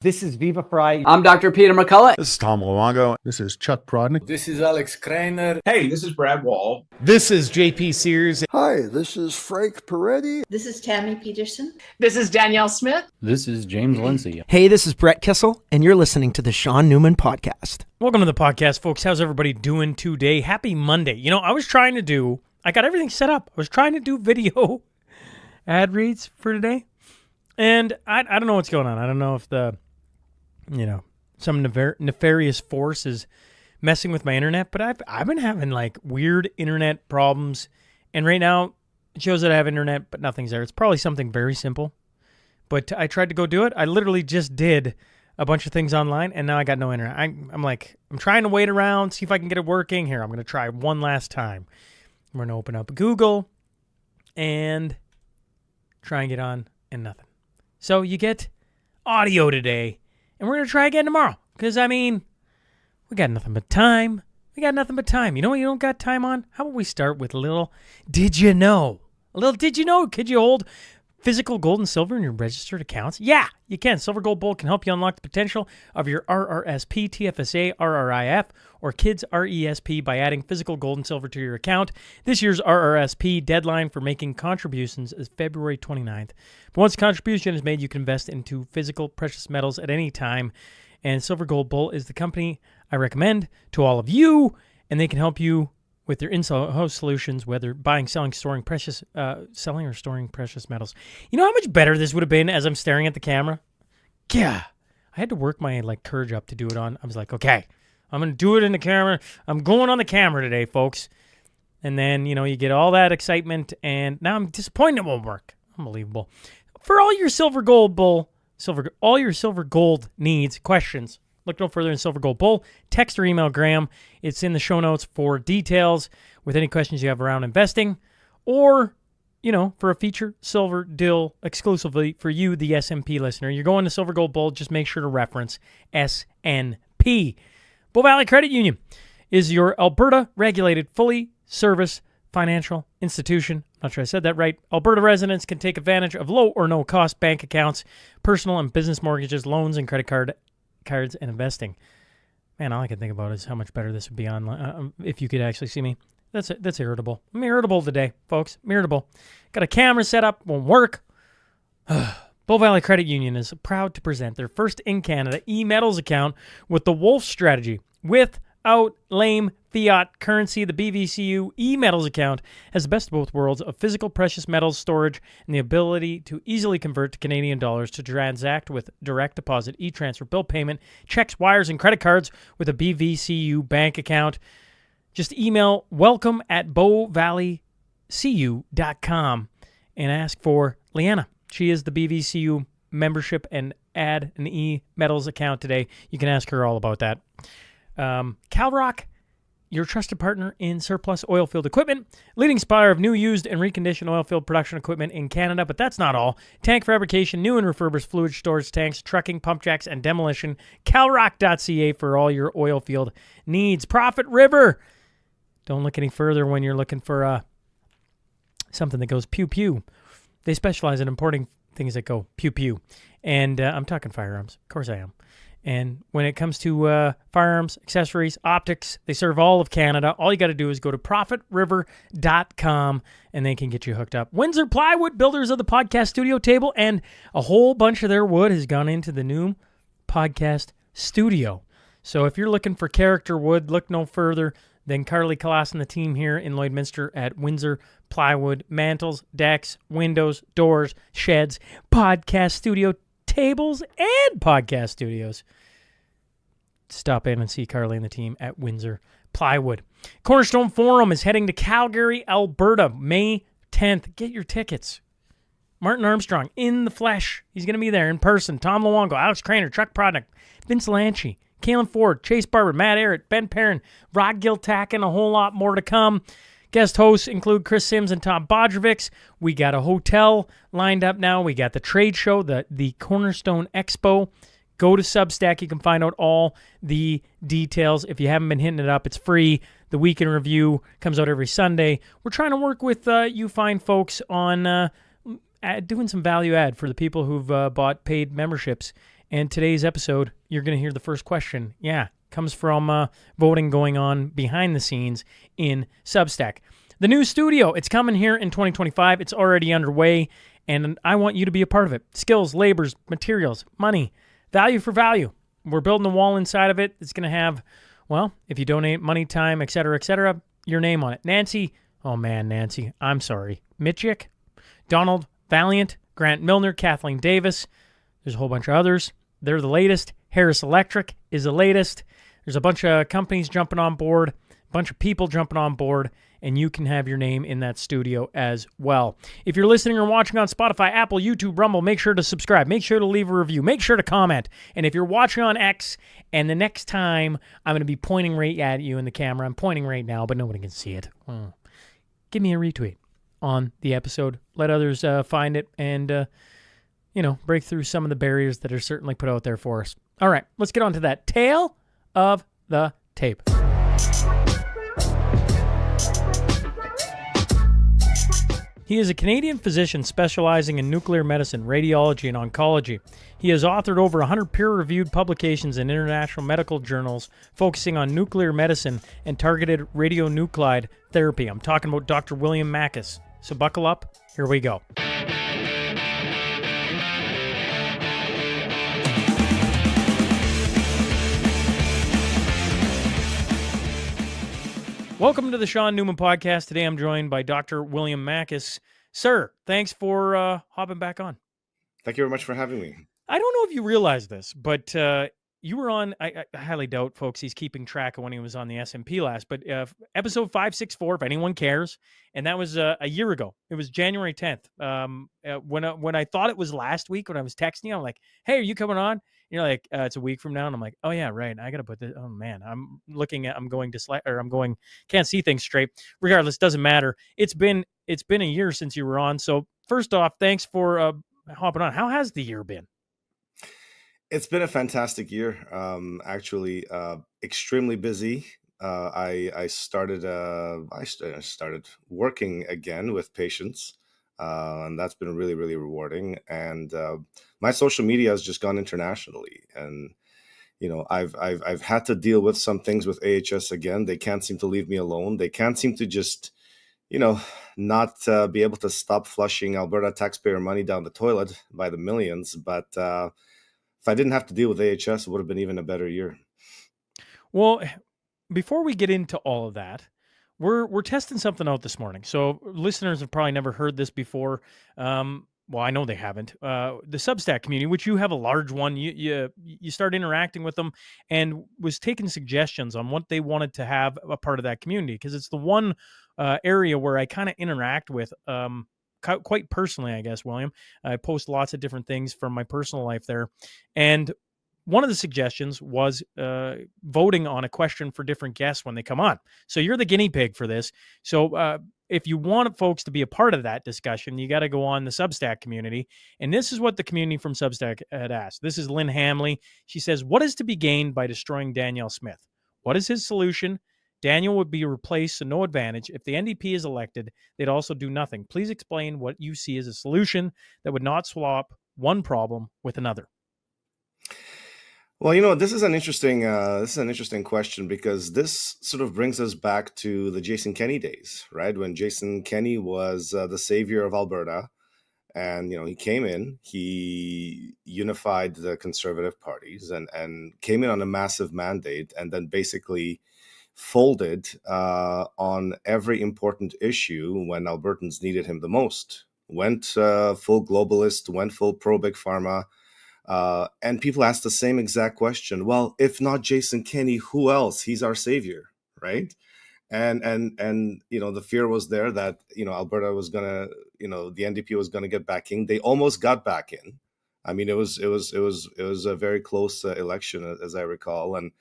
This is Viva Fry. I'm Dr. Peter McCullough. This is Tom Luongo. This is Chuck Prodnick. This is Alex Kreiner. Hey, this is Brad Wall. This is JP Sears. Hi, this is Frank Peretti. This is Tammy Peterson. This is Danielle Smith. This is James Lindsay. Hey, this is Brett Kissel, and you're listening to the Shawn Newman Podcast. Welcome to the podcast, folks. How's everybody doing today? Happy Monday. You know, I got everything set up. I was trying to do video ad reads for today, and I don't know what's going on. I don't know if some nefarious force is messing with my internet, but I've been having like weird internet problems, and right now it shows that I have internet, but nothing's there. It's probably something very simple, but I tried to go do it. I literally just did a bunch of things online, and now I got no internet. I'm trying to wait around, see if I can get it working. Here, I'm going to try one last time. I'm going to open up Google and try and get on, and nothing. So you get audio today, and we're going to try again tomorrow. Because, we got nothing but time. You know what you don't got time on? How about we start with a little did you know? Could you hold physical gold and silver in your registered accounts? Yeah, you can. Silver Gold Bull can help you unlock the potential of your RRSP, TFSA, RRIF, or KIDS RESP by adding physical gold and silver to your account. This year's RRSP deadline for making contributions is February 29th. But once a contribution is made, you can invest into physical precious metals at any time. And Silver Gold Bull is the company I recommend to all of you, and they can help you with their in-house solutions, whether buying, selling, storing precious metals. You know how much better this would have been as I'm staring at the camera? Yeah. I had to work my courage up to do it on. I was like, okay, I'm going to do it in the camera. I'm going on the camera today, folks. And then, you get all that excitement, and now I'm disappointed it won't work. Unbelievable. For all your Silver Gold needs, questions, look no further than Silver Gold Bull. Text or email Graham. It's in the show notes for details with any questions you have around investing, or, for a feature silver deal exclusively for you, the SNP listener. You're going to Silver Gold Bull, just make sure to reference SNP. Bull Valley Credit Union is your Alberta regulated fully service financial institution. Not sure I said that right. Alberta residents can take advantage of low or no cost bank accounts, personal and business mortgages, loans, and credit cards and investing. Man, all I can think about is how much better this would be online if you could actually see me. That's irritable. I'm irritable today, folks. I'm irritable. Got a camera set up, won't work. Bull Valley Credit Union is proud to present their first in Canada e-metals account with the Wolf strategy. Without lame fiat currency, the BVCU e-metals account has the best of both worlds of physical precious metals storage and the ability to easily convert to Canadian dollars to transact with direct deposit, e-transfer, bill payment, checks, wires, and credit cards with a BVCU bank account. Just email welcome@bowvalleycu.com and ask for Leanna. She is the BVCU membership and add an e-metals account today. You can ask her all about that. CalRock, your trusted partner in surplus oilfield equipment, leading supplier of new, used, and reconditioned oilfield production equipment in Canada. But that's not all. Tank fabrication, new and refurbished fluid storage tanks, trucking, pump jacks, and demolition. CalRock.ca for all your oilfield needs. Profit River. Don't look any further when you're looking for something that goes pew-pew. They specialize in importing things that go pew-pew. And I'm talking firearms. Of course I am. And when it comes to firearms, accessories, optics, they serve all of Canada. All you got to do is go to profitriver.com, and they can get you hooked up. Windsor Plywood, builders of the podcast studio table, and a whole bunch of their wood has gone into the new podcast studio. So if you're looking for character wood, look no further than Carly Kalas and the team here in Lloydminster at Windsor Plywood. Mantles, decks, windows, doors, sheds, podcast studio tables, and podcast studios. Stop in and see Carly and the team at Windsor Plywood. Cornerstone Forum is heading to Calgary, Alberta, May 10th. Get your tickets. Martin Armstrong in the flesh. He's going to be there in person. Tom Luongo, Alex Kreiner, Chuck Prodnick, Vince Lanchi, Kalen Ford, Chase Barber, Matt Ehret, Ben Perrin, Rod Giltack, and a whole lot more to come. Guest hosts include Chris Sims and Tom Bodrovics. We got a hotel lined up now. We got the trade show, the Cornerstone Expo. Go to Substack. You can find out all the details. If you haven't been hitting it up, it's free. The Week in Review comes out every Sunday. We're trying to work with you fine folks on doing some value add for the people who've bought paid memberships And today's episode, you're going to hear the first question. Yeah, comes from voting going on behind the scenes in Substack. The new studio, it's coming here in 2025. It's already underway, and I want you to be a part of it. Skills, labors, materials, money, value for value. We're building a wall inside of it. It's going to have, well, if you donate money, time, etc., your name on it. Nancy, I'm sorry. Mitchick, Donald Valiant, Grant Milner, Kathleen Davis. There's a whole bunch of others. They're the latest. Harris Electric is the latest. There's a bunch of companies jumping on board, a bunch of people jumping on board, and you can have your name in that studio as well. If you're listening or watching on Spotify, Apple, YouTube, Rumble, make sure to subscribe. Make sure to leave a review. Make sure to comment. And if you're watching on X, and the next time I'm going to be pointing right at you in the camera, I'm pointing right now, but nobody can see it. Give me a retweet on the episode. Let others find it and, break through some of the barriers that are certainly put out there for us. All right, let's get on to that tale of the tape. He is a Canadian physician specializing in nuclear medicine, radiology, and oncology. He has authored over 100 peer-reviewed publications in international medical journals focusing on nuclear medicine and targeted radionuclide therapy. I'm talking about Dr. William Makis. So buckle up. Here we go. Welcome to the Shawn Newman Podcast. Today I'm joined by Dr. William Makis. Sir, thanks for hopping back on. Thank you very much for having me. I don't know if you realize this, but you were on, I highly doubt, folks, he's keeping track of when he was on the SNP last, but episode 564, if anyone cares, and that was a year ago. It was January 10th. When I thought it was last week, when I was texting you, I'm like, hey, are you coming on? You're like, it's a week from now. And I'm like, oh yeah, right. I got to put this. Oh man, can't see things straight. Regardless, doesn't matter. It's been a year since you were on. So first off, thanks for hopping on. How has the year been? It's been a fantastic year. Actually, extremely busy. I started working again with patients, and that's been really, really rewarding. And my social media has just gone internationally, and I've had to deal with some things with AHS again. They can't seem to leave me alone. They can't seem to just not be able to stop flushing Alberta taxpayer money down the toilet by the millions. But if I didn't have to deal with AHS, it would have been even a better year. Well, before we get into all of that, we're testing something out this morning. So listeners have probably never heard this before. Well, I know they haven't. The Substack community, which you have a large one, you start interacting with them and was taking suggestions on what they wanted to have a part of that community, because it's the one area where I kind of interact with quite personally, I guess, William. I post lots of different things from my personal life there. And one of the suggestions was voting on a question for different guests when they come on. So you're the guinea pig for this. So if you want folks to be a part of that discussion, you got to go on the Substack community. And this is what the community from Substack had asked. This is Lynn Hamley. She says, what is to be gained by destroying Danielle Smith? What is his solution? Daniel would be replaced, so no advantage. If the NDP is elected, they'd also do nothing. Please explain what you see as a solution that would not swap one problem with another. Well, this is an interesting question, because this sort of brings us back to the Jason Kenney days, right? When Jason Kenney was the savior of Alberta, and he came in, he unified the conservative parties, and came in on a massive mandate, and then basically folded on every important issue when Albertans needed him the most. Went full globalist, went full pro-big pharma. And people ask the same exact question. Well, if not Jason Kenney, who else? He's our savior, right? And the fear was there that Alberta was gonna, the NDP was gonna get back in. They almost got back in. I mean, it was a very close election, as I recall, and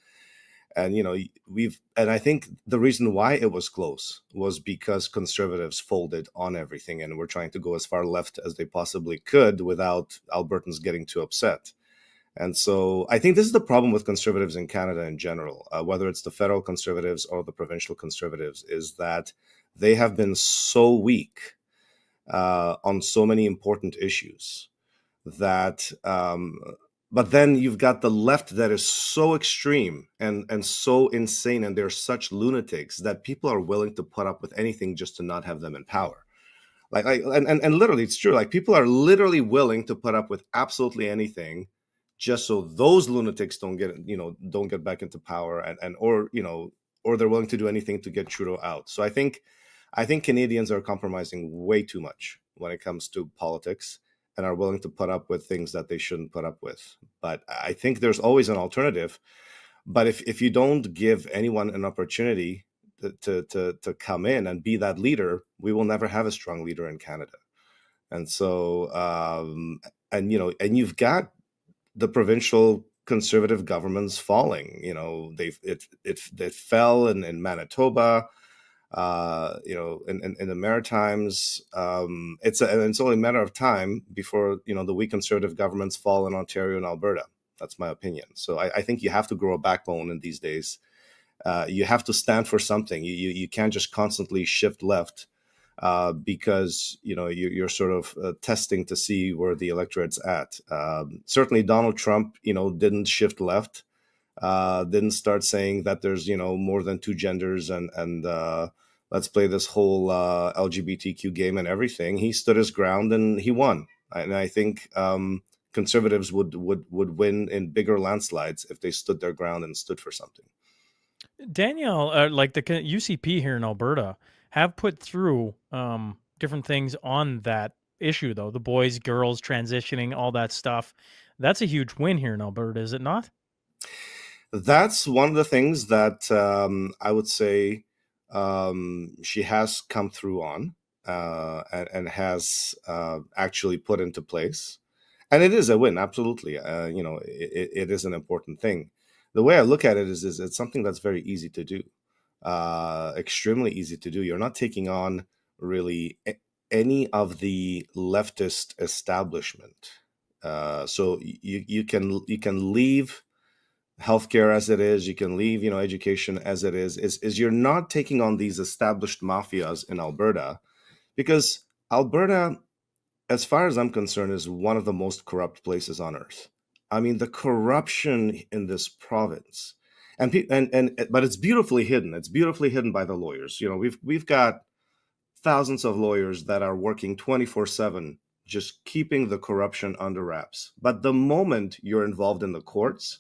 I think the reason why it was close was because conservatives folded on everything and were trying to go as far left as they possibly could without Albertans getting too upset. And so I think this is the problem with conservatives in Canada in general, whether it's the federal conservatives or the provincial conservatives, is that they have been so weak on so many important issues that But then you've got the left that is so extreme and so insane, and they're such lunatics that people are willing to put up with anything just to not have them in power. And literally, it's true. Like, people are literally willing to put up with absolutely anything just so those lunatics don't get back into power, or they're willing to do anything to get Trudeau out. So I think Canadians are compromising way too much when it comes to politics, and are willing to put up with things that they shouldn't put up with. But I think there's always an alternative. But if you don't give anyone an opportunity to come in and be that leader, we will never have a strong leader in Canada. And so, and you've got the provincial conservative governments falling. They fell in Manitoba. In the Maritimes, it's only a matter of time before the weak conservative governments fall in Ontario and Alberta. That's my opinion. So I think you have to grow a backbone in these days. You have to stand for something. You can't just constantly shift left because you're sort of testing to see where the electorate's at. Certainly, Donald Trump, didn't shift left. Didn't start saying that there's more than two genders and let's play this whole LGBTQ game and everything. He stood his ground and he won. And I think conservatives would win in bigger landslides if they stood their ground and stood for something. Danielle, like the UCP here in Alberta have put through different things on that issue, though. The boys, girls, transitioning, all that stuff. That's a huge win here in Alberta, is it not? That's one of the things that I would say she has come through on and has actually put into place. And it is a win, absolutely. It is an important thing. The way I look at it is it's something that's very easy to do, extremely easy to do. You're not taking on really any of the leftist establishment. So you can leave healthcare as it is. You can leave, education as it is you're not taking on these established mafias in Alberta, because Alberta, as far as I'm concerned, is one of the most corrupt places on earth. I mean, the corruption in this province, but it's beautifully hidden. It's beautifully hidden by the lawyers. We've got thousands of lawyers that are working 24/7, just keeping the corruption under wraps. But the moment you're involved in the courts,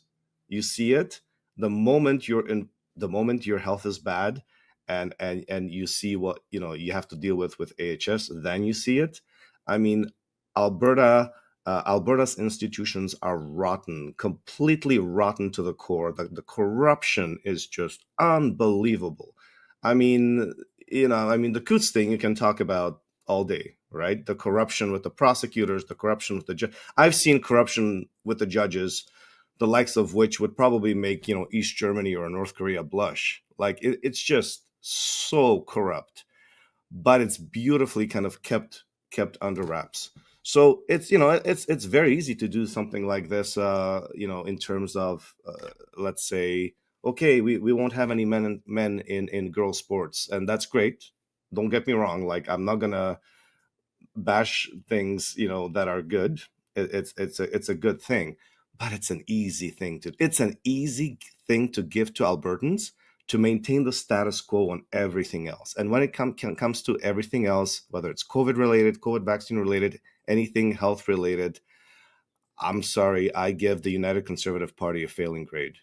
you see it. The moment your health is bad, and you see what you have to deal with AHS, then you see it. I mean, Alberta's institutions are rotten, completely rotten to the core. The corruption is just unbelievable. I mean, the Coots thing you can talk about all day, right? The corruption with the prosecutors, the corruption with the judge. I've seen corruption with the judges, the likes of which would probably make East Germany or North Korea blush. Like, it's just so corrupt, but it's beautifully kind of kept under wraps. So it's very easy to do something like this, in terms of let's say, okay, we won't have any men in girl sports, and that's great. Don't get me wrong. Like, I'm not gonna bash things that are good. It's a good thing, but it's an easy thing to give to Albertans to maintain the status quo on everything else. And when it comes to everything else, whether it's COVID related, COVID vaccine related, anything health related, I'm sorry, I give the United Conservative Party a failing grade.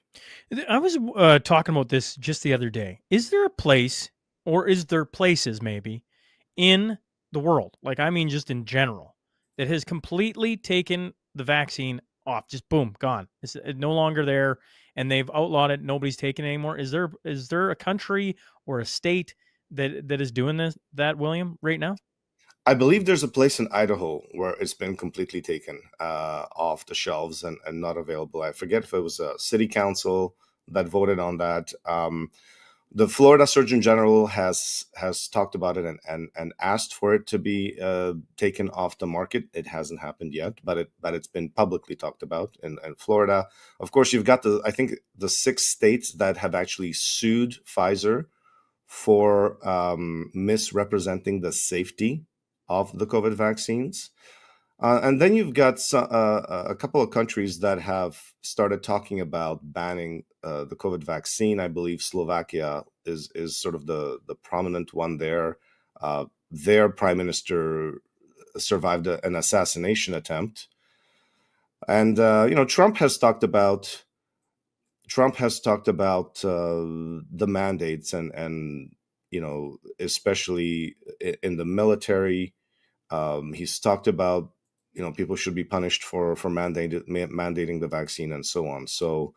I was talking about this just the other day. Is there a place, or is there places maybe, in the world, like, I mean just in general, that has completely taken the vaccine off? Just boom, gone. It's no longer there, and they've outlawed it. Nobody's taking it anymore. Is there a country or a state that is doing that, William, right now? I believe there's a place in Idaho where it's been completely taken off the shelves and not available. I forget if it was a city council that voted on that. The Florida Surgeon General has talked about it and asked for it to be taken off the market. It hasn't happened yet, but it's been publicly talked about in Florida. Of course, you've got I think the 6 states that have actually sued Pfizer for misrepresenting the safety of the COVID vaccines. And then you've got a couple of countries that have started talking about banning the COVID vaccine. I believe Slovakia is sort of the prominent one there. Their prime minister survived an assassination attempt, and Trump has talked about the mandates and especially in the military. He's talked about people should be punished for mandating the vaccine and so on. So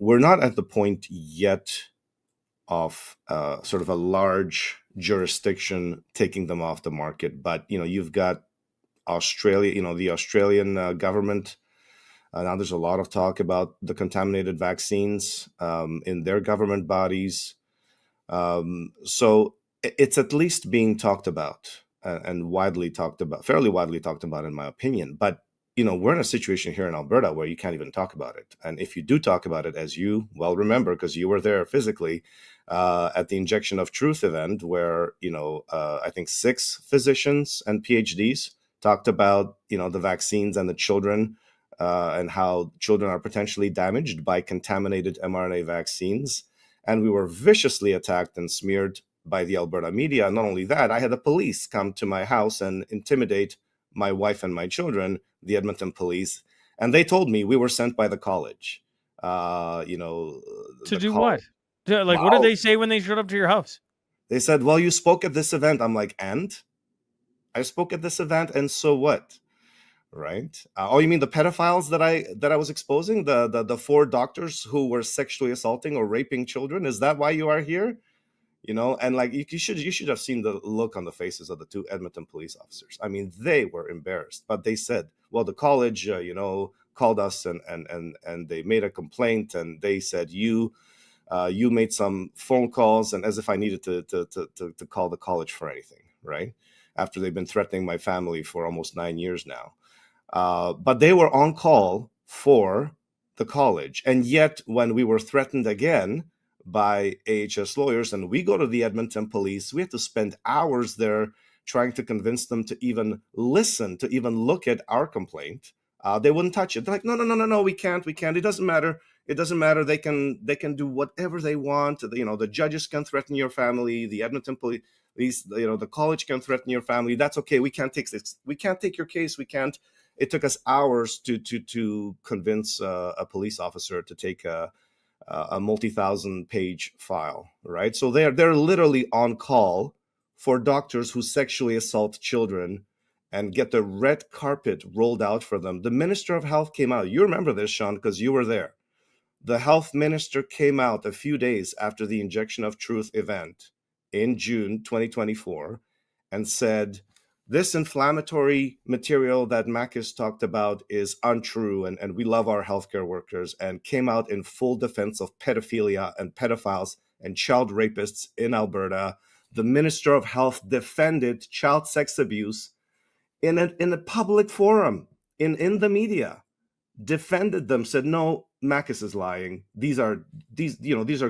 we're not at the point yet of sort of a large jurisdiction taking them off the market, but you've got Australia, the Australian government. Now there's a lot of talk about the contaminated vaccines in their government bodies. So it's at least being talked about and fairly widely talked about, in my opinion. But we're in a situation here in Alberta where you can't even talk about it. And if you do talk about it, as you well remember, because you were there physically at the Injection of Truth event, where I think 6 physicians and PhDs talked about the vaccines and the children. And how children are potentially damaged by contaminated mRNA vaccines. And we were viciously attacked and smeared by the Alberta media. Not only that, I had the police come to my house and intimidate my wife and my children, the Edmonton police. And they told me we were sent by the college. To do what? What did they say when they showed up to your house? They said, well, you spoke at this event. I'm like, and? I spoke at this event, and so what? Right. Oh, you mean the pedophiles that I was exposing, the 4 doctors who were sexually assaulting or raping children? Is that why you are here? And like you should have seen the look on the faces of the 2 Edmonton police officers. I mean, they were embarrassed, but they said, well, the college called us and they made a complaint, and they said you made some phone calls, and as if I needed to call the college for anything, right? After they've been threatening my family for almost 9 years now. But they were on call for the college. And yet, when we were threatened again by AHS lawyers and we go to the Edmonton police, we have to spend hours there trying to convince them to even listen, to even look at our complaint. They wouldn't touch it. They're like, no, we can't. It doesn't matter. They can do whatever they want. The judges can threaten your family. The Edmonton police, the college can threaten your family. That's okay. We can't take this. We can't take your case. We can't. It took us hours to convince a police officer to take a multi-thousand-page file, right? So they're literally on call for doctors who sexually assault children and get the red carpet rolled out for them. The Minister of Health came out. You remember this, Sean, because you were there. The health minister came out a few days after the Injection of Truth event in June 2024 and said, this inflammatory material that Makis talked about is untrue, and we love our healthcare workers, and came out in full defense of pedophilia and pedophiles and child rapists in Alberta. The Minister of Health defended child sex abuse in a public forum, in the media, defended them, said, no, Makis is lying. These are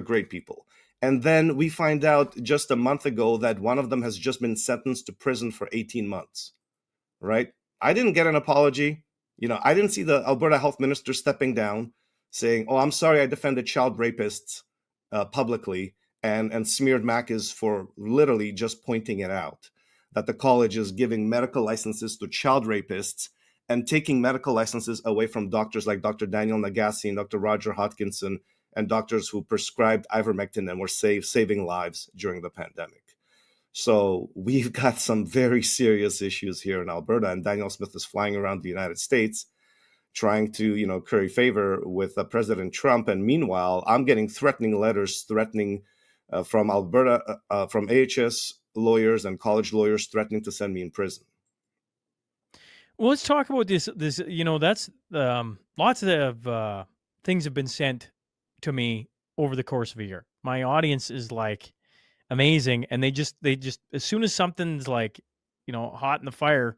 great people. And then we find out just a month ago that one of them has just been sentenced to prison for 18 months, right? I didn't get an apology. I didn't see the Alberta health minister stepping down saying, oh, I'm sorry, I defended child rapists publicly and smeared Makis for literally just pointing it out, that the college is giving medical licenses to child rapists and taking medical licenses away from doctors like Dr. Daniel Nagassi and Dr. Roger Hodkinson and doctors who prescribed ivermectin and were saving lives during the pandemic. So we've got some very serious issues here in Alberta, and Daniel Smith is flying around the United States trying to, curry favor with President Trump. And meanwhile, I'm getting threatening letters from Alberta, from AHS lawyers and college lawyers threatening to send me in prison. Well, let's talk about this. That's lots of things have been sent to me over the course of a year. My audience is like amazing, and they just as soon as something's like hot in the fire,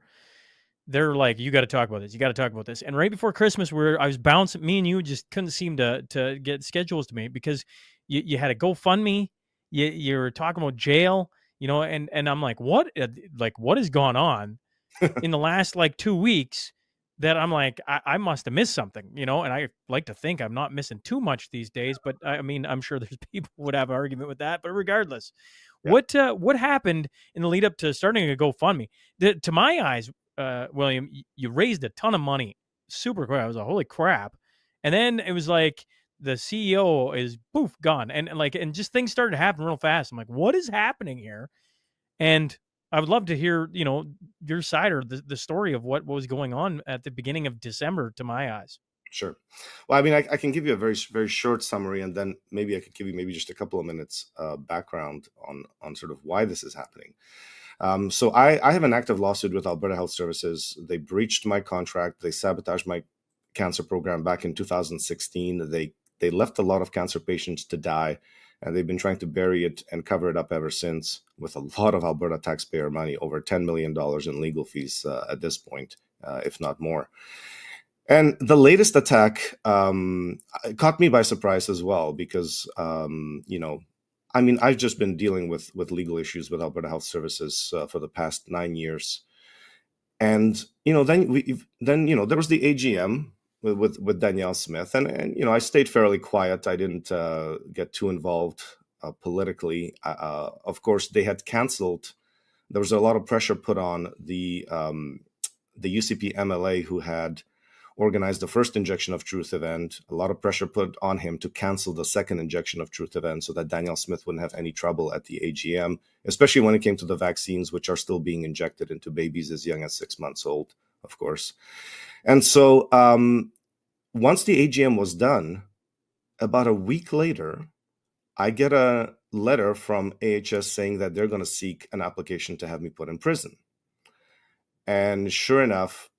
they're like, you got to talk about this. You got to talk about this. And right before Christmas, where I was bouncing, me and you just couldn't seem to get schedules to me because you had a GoFundMe. You were talking about jail, and I'm like, what has gone on? in the last like 2 weeks that I'm like, I must have missed something, and I like to think I'm not missing too much these days, but I mean, I'm sure there's people who would have an argument with that, but regardless, Yeah. what happened in the lead up to starting a GoFundMe? To my eyes, William, you raised a ton of money super quick. I was like, holy crap. And then it was like the CEO is poof gone. And just things started to happen real fast. I'm like, what is happening here? And I would love to hear, your side or the story of what was going on at the beginning of December to my eyes. Sure. Well, I mean, I can give you a very short summary, and then maybe I could give you maybe just a couple of minutes background on sort of why this is happening. So I have an active lawsuit with Alberta Health Services. They breached my contract. They sabotaged my cancer program back in 2016. They left a lot of cancer patients to die, and they've been trying to bury it and cover it up ever since with a lot of Alberta taxpayer money, over $10 million in legal fees at this point, if not more. And the latest attack caught me by surprise as well, because, I mean, I've just been dealing with legal issues with Alberta Health Services for the past 9 years. And, then there was the AGM with Danielle Smith. And I stayed fairly quiet. I didn't get too involved politically. Of course, they had canceled. There was a lot of pressure put on the UCP MLA who had organized the first injection of truth event, a lot of pressure put on him to cancel the second injection of truth event so that Danielle Smith wouldn't have any trouble at the AGM, especially when it came to the vaccines, which are still being injected into babies as young as 6 months old, of course. And so once the AGM was done, about a week later, I get a letter from AHS saying that they're going to seek an application to have me put in prison. And sure enough,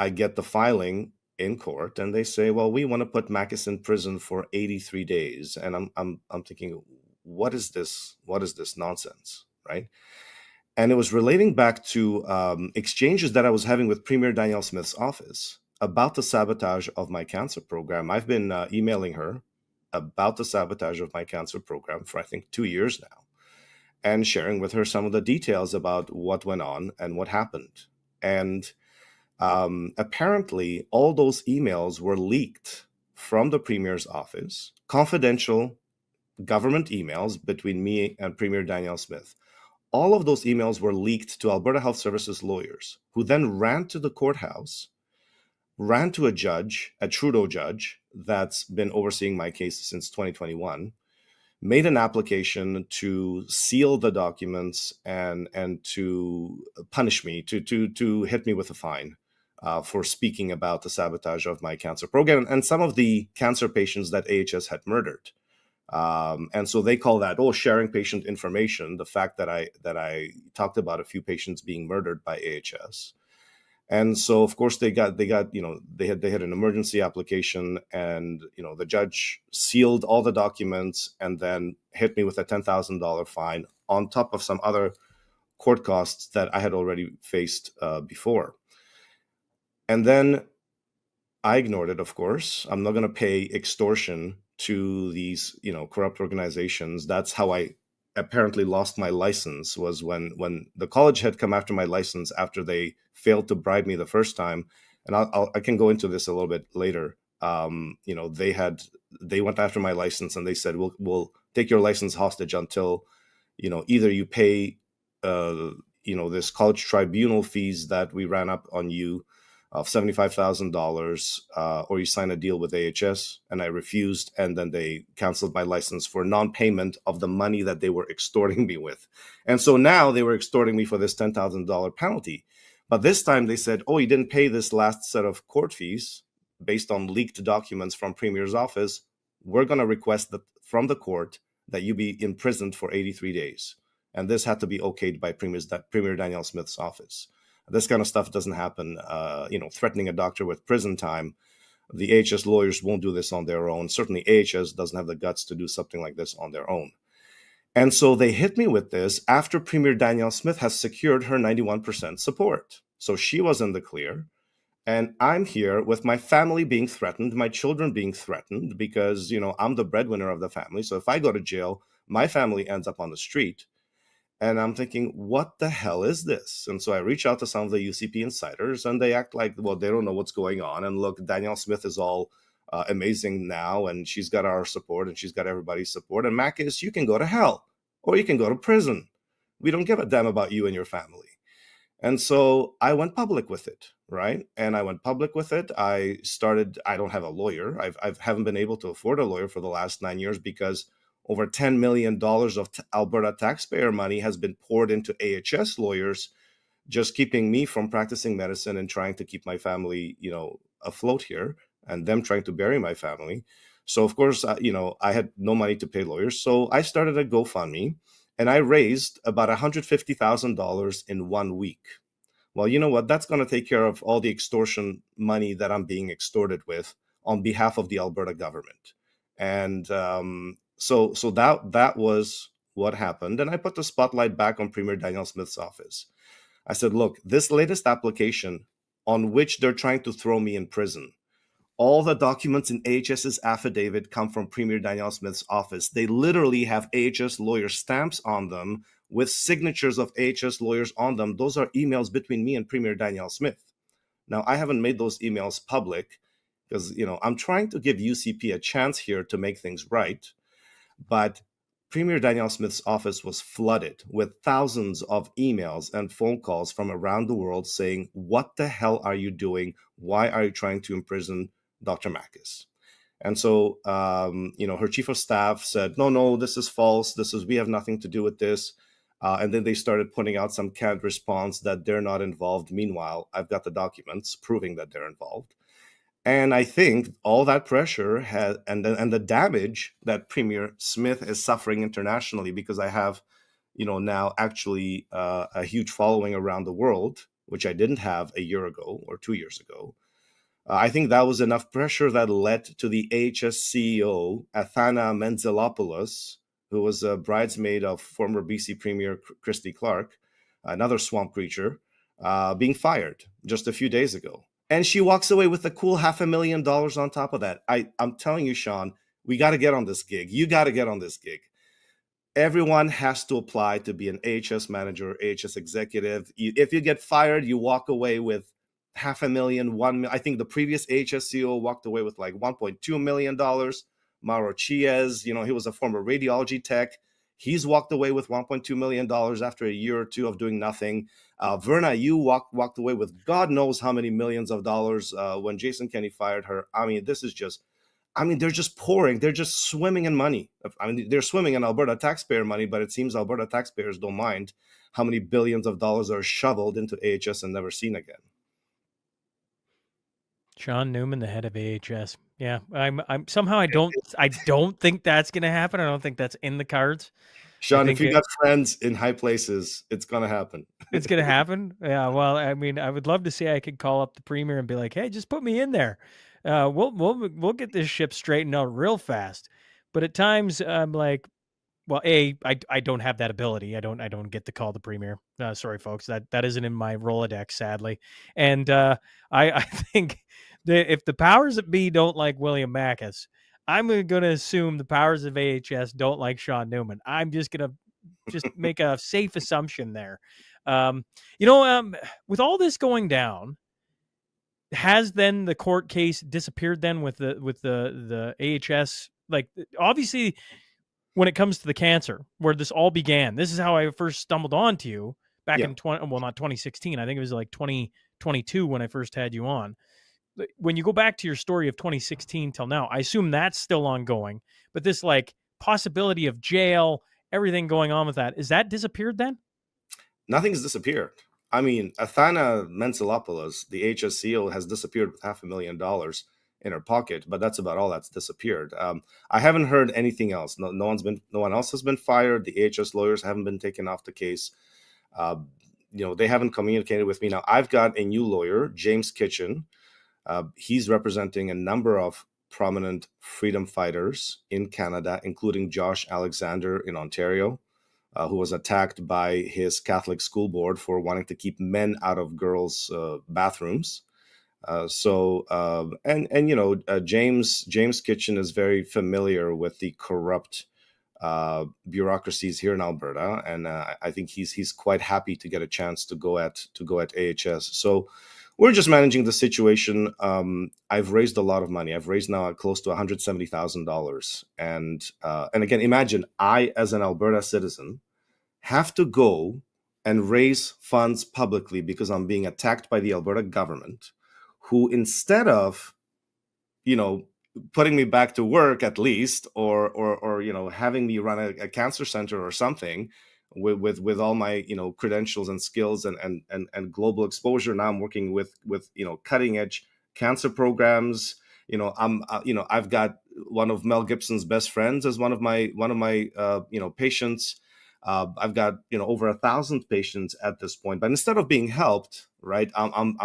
I get the filing in court, and they say, "Well, we want to put Makis in prison for 83 days." And I'm thinking, what is this? What is this nonsense, right? And it was relating back to exchanges that I was having with Premier Danielle Smith's office about the sabotage of my cancer program. I've been emailing her about the sabotage of my cancer program for, I think, 2 years now, and sharing with her some of the details about what went on and what happened. And apparently, all those emails were leaked from the Premier's office, confidential government emails between me and Premier Danielle Smith. All of those emails were leaked to Alberta Health Services lawyers, who then ran to the courthouse, ran to a judge, a Trudeau judge that's been overseeing my case since 2021, made an application to seal the documents and to punish me, to hit me with a fine for speaking about the sabotage of my cancer program and some of the cancer patients that AHS had murdered. And so they call that, sharing patient information, the fact that I talked about a few patients being murdered by AHS. And so, of course, they had an emergency application, and, the judge sealed all the documents and then hit me with a $10,000 fine on top of some other court costs that I had already faced before. And then I ignored it, of course. I'm not going to pay extortion to these, corrupt organizations. That's how I apparently lost my license, was when the college had come after my license after they failed to bribe me the first time. And I can go into this a little bit later. They went after my license, and they said, we'll take your license hostage until, either you pay, this college tribunal fees that we ran up on you of $75,000, or you sign a deal with AHS. And I refused, and then they canceled my license for non-payment of the money that they were extorting me with. And so now they were extorting me for this $10,000 penalty. But this time they said, you didn't pay this last set of court fees based on leaked documents from Premier's office. We're going to request that from the court that you be imprisoned for 83 days. And this had to be okayed by Premier Danielle Smith's office. This kind of stuff doesn't happen, threatening a doctor with prison time. The AHS lawyers won't do this on their own. Certainly AHS doesn't have the guts to do something like this on their own. And so they hit me with this after Premier Danielle Smith has secured her 91% support. So she was in the clear. And I'm here with my family being threatened, my children being threatened, because, I'm the breadwinner of the family. So if I go to jail, my family ends up on the street. And I'm thinking, what the hell is this? And so I reach out to some of the UCP insiders, and they act like, well, they don't know what's going on. And look, Danielle Smith is all amazing now, and she's got our support, and she's got everybody's support. And Makis, you can go to hell, or you can go to prison. We don't give a damn about you and your family. And so I went public with it, right? And I went public with it. I don't have a lawyer. I haven't been able to afford a lawyer for the last 9 years because over $10 million of Alberta taxpayer money has been poured into AHS lawyers, just keeping me from practicing medicine and trying to keep my family, afloat here, and them trying to bury my family. So of course, I had no money to pay lawyers. So I started a GoFundMe, and I raised about $150,000 in 1 week. Well, you know what? That's going to take care of all the extortion money that I'm being extorted with on behalf of the Alberta government. And so that was what happened. And I put the spotlight back on Premier Danielle Smith's office. I said, look, this latest application on which they're trying to throw me in prison, all the documents in AHS's affidavit come from Premier Danielle Smith's office. They literally have AHS lawyer stamps on them with signatures of AHS lawyers on them. Those are emails between me and Premier Danielle Smith. Now, I haven't made those emails public because, I'm trying to give UCP a chance here to make things right. But Premier Danielle Smith's office was flooded with thousands of emails and phone calls from around the world saying, what the hell are you doing? Why are you trying to imprison Dr. Makis? And so, her chief of staff said, no, this is false. We have nothing to do with this. And then they started putting out some canned response that they're not involved. Meanwhile, I've got the documents proving that they're involved. And I think all that pressure has, and the damage that Premier Smith is suffering internationally, because I have, now actually a huge following around the world, which I didn't have a year ago or 2 years ago. I think that was enough pressure that led to the AHS CEO, Athana Mentzelopoulos, who was a bridesmaid of former BC Premier Christy Clark, another swamp creature, being fired just a few days ago. And she walks away with a cool $500,000 on top of that. I'm telling you, Shawn, we got to get on this gig. You got to get on this gig. Everyone has to apply to be an AHS manager, AHS executive. If you get fired, you walk away with $500,000, $1 million. I think the previous AHS CEO walked away with like $1.2 million. Mauro Chiez, he was a former radiology tech. He's walked away with $1.2 million after a year or two of doing nothing. Verna, you walked away with God knows how many millions of dollars when Jason Kenney fired her. I mean, they're just pouring. They're just swimming in money. They're swimming in Alberta taxpayer money, but it seems Alberta taxpayers don't mind how many billions of dollars are shoveled into AHS and never seen again. Shawn Newman, the head of AHS. Yeah, I'm somehow I don't think that's going to happen. I don't think that's in the cards. Shawn, if you got friends in high places, it's going to happen. It's going to happen. Yeah. Well, I would love to say I could call up the premier and be like, "Hey, just put me in there. We'll get this ship straightened out real fast." But at times I'm like, well, I don't have that ability. I don't get to call the premier. Sorry, folks. That isn't in my Rolodex, sadly. And I think that if the powers that be don't like William Makis, I'm going to assume the powers of AHS don't like Shawn Newman. I'm just going to make a safe assumption there. With all this going down, has then the court case disappeared then with the AHS? Like, obviously, when it comes to the cancer, where this all began, this is how I first stumbled onto you back in not 2016. I think it was like 2022 when I first had you on. When you go back to your story of 2016 till now, I assume that's still ongoing, but this like possibility of jail, everything going on with that, is that disappeared then? Nothing's disappeared. I mean, Athana Mentzelopoulos, the AHS CEO, has disappeared with $500,000 in her pocket, but that's about all that's disappeared. I haven't heard anything else. No one else has been fired. The AHS lawyers haven't been taken off the case. They haven't communicated with me. Now, I've got a new lawyer, James Kitchen. He's representing a number of prominent freedom fighters in Canada, including Josh Alexander in Ontario, who was attacked by his Catholic school board for wanting to keep men out of girls' bathrooms. James Kitchen is very familiar with the corrupt bureaucracies here in Alberta, and I think he's quite happy to get a chance to go at AHS. So we're just managing the situation. I've raised a lot of money. I've raised now close to $170,000, and again, imagine I, as an Alberta citizen, have to go and raise funds publicly because I'm being attacked by the Alberta government, who, instead of, putting me back to work at least, or having me run a cancer center or something with all my credentials and skills and global exposure. Now I'm working with cutting edge cancer programs. I've got one of Mel Gibson's best friends as one of my patients. I've got over 1,000 patients at this point, but instead of being helped, right, I'm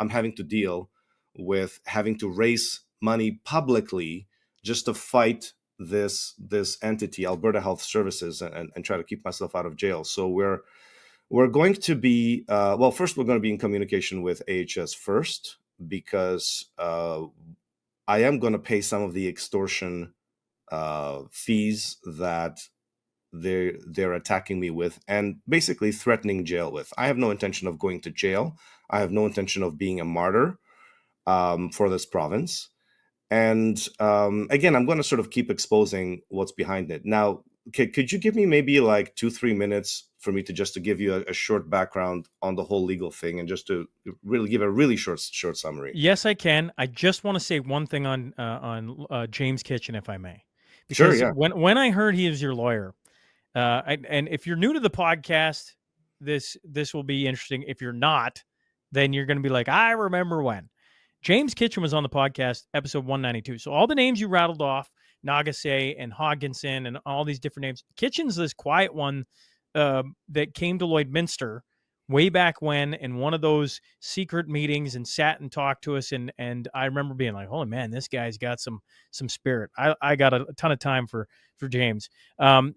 having to deal with having to raise money publicly just to fight this entity, Alberta Health Services, and try to keep myself out of jail. So we're going to be first we're going to be in communication with AHS first, because I am going to pay some of the extortion fees that they're attacking me with, and basically threatening jail with. I have no intention of going to jail. I have no intention of being a martyr for this province. And again, I'm going to sort of keep exposing what's behind it. Now, could you give me maybe like 2-3 minutes for me to give you a short background on the whole legal thing, and just to really give a really short summary? Yes, I can. I just want to say one thing on James Kitchen, if I may. Sure, Because yeah. when I heard he was your lawyer, and if you're new to the podcast, this will be interesting. If you're not, then you're going to be like, I remember when. James Kitchen was on the podcast, episode 192. So all the names you rattled off, Nagase and Hogginson and all these different names, Kitchen's this quiet one that came to Lloydminster way back when in one of those secret meetings and sat and talked to us. And I remember being like, holy man, this guy's got some spirit. I got a ton of time for James.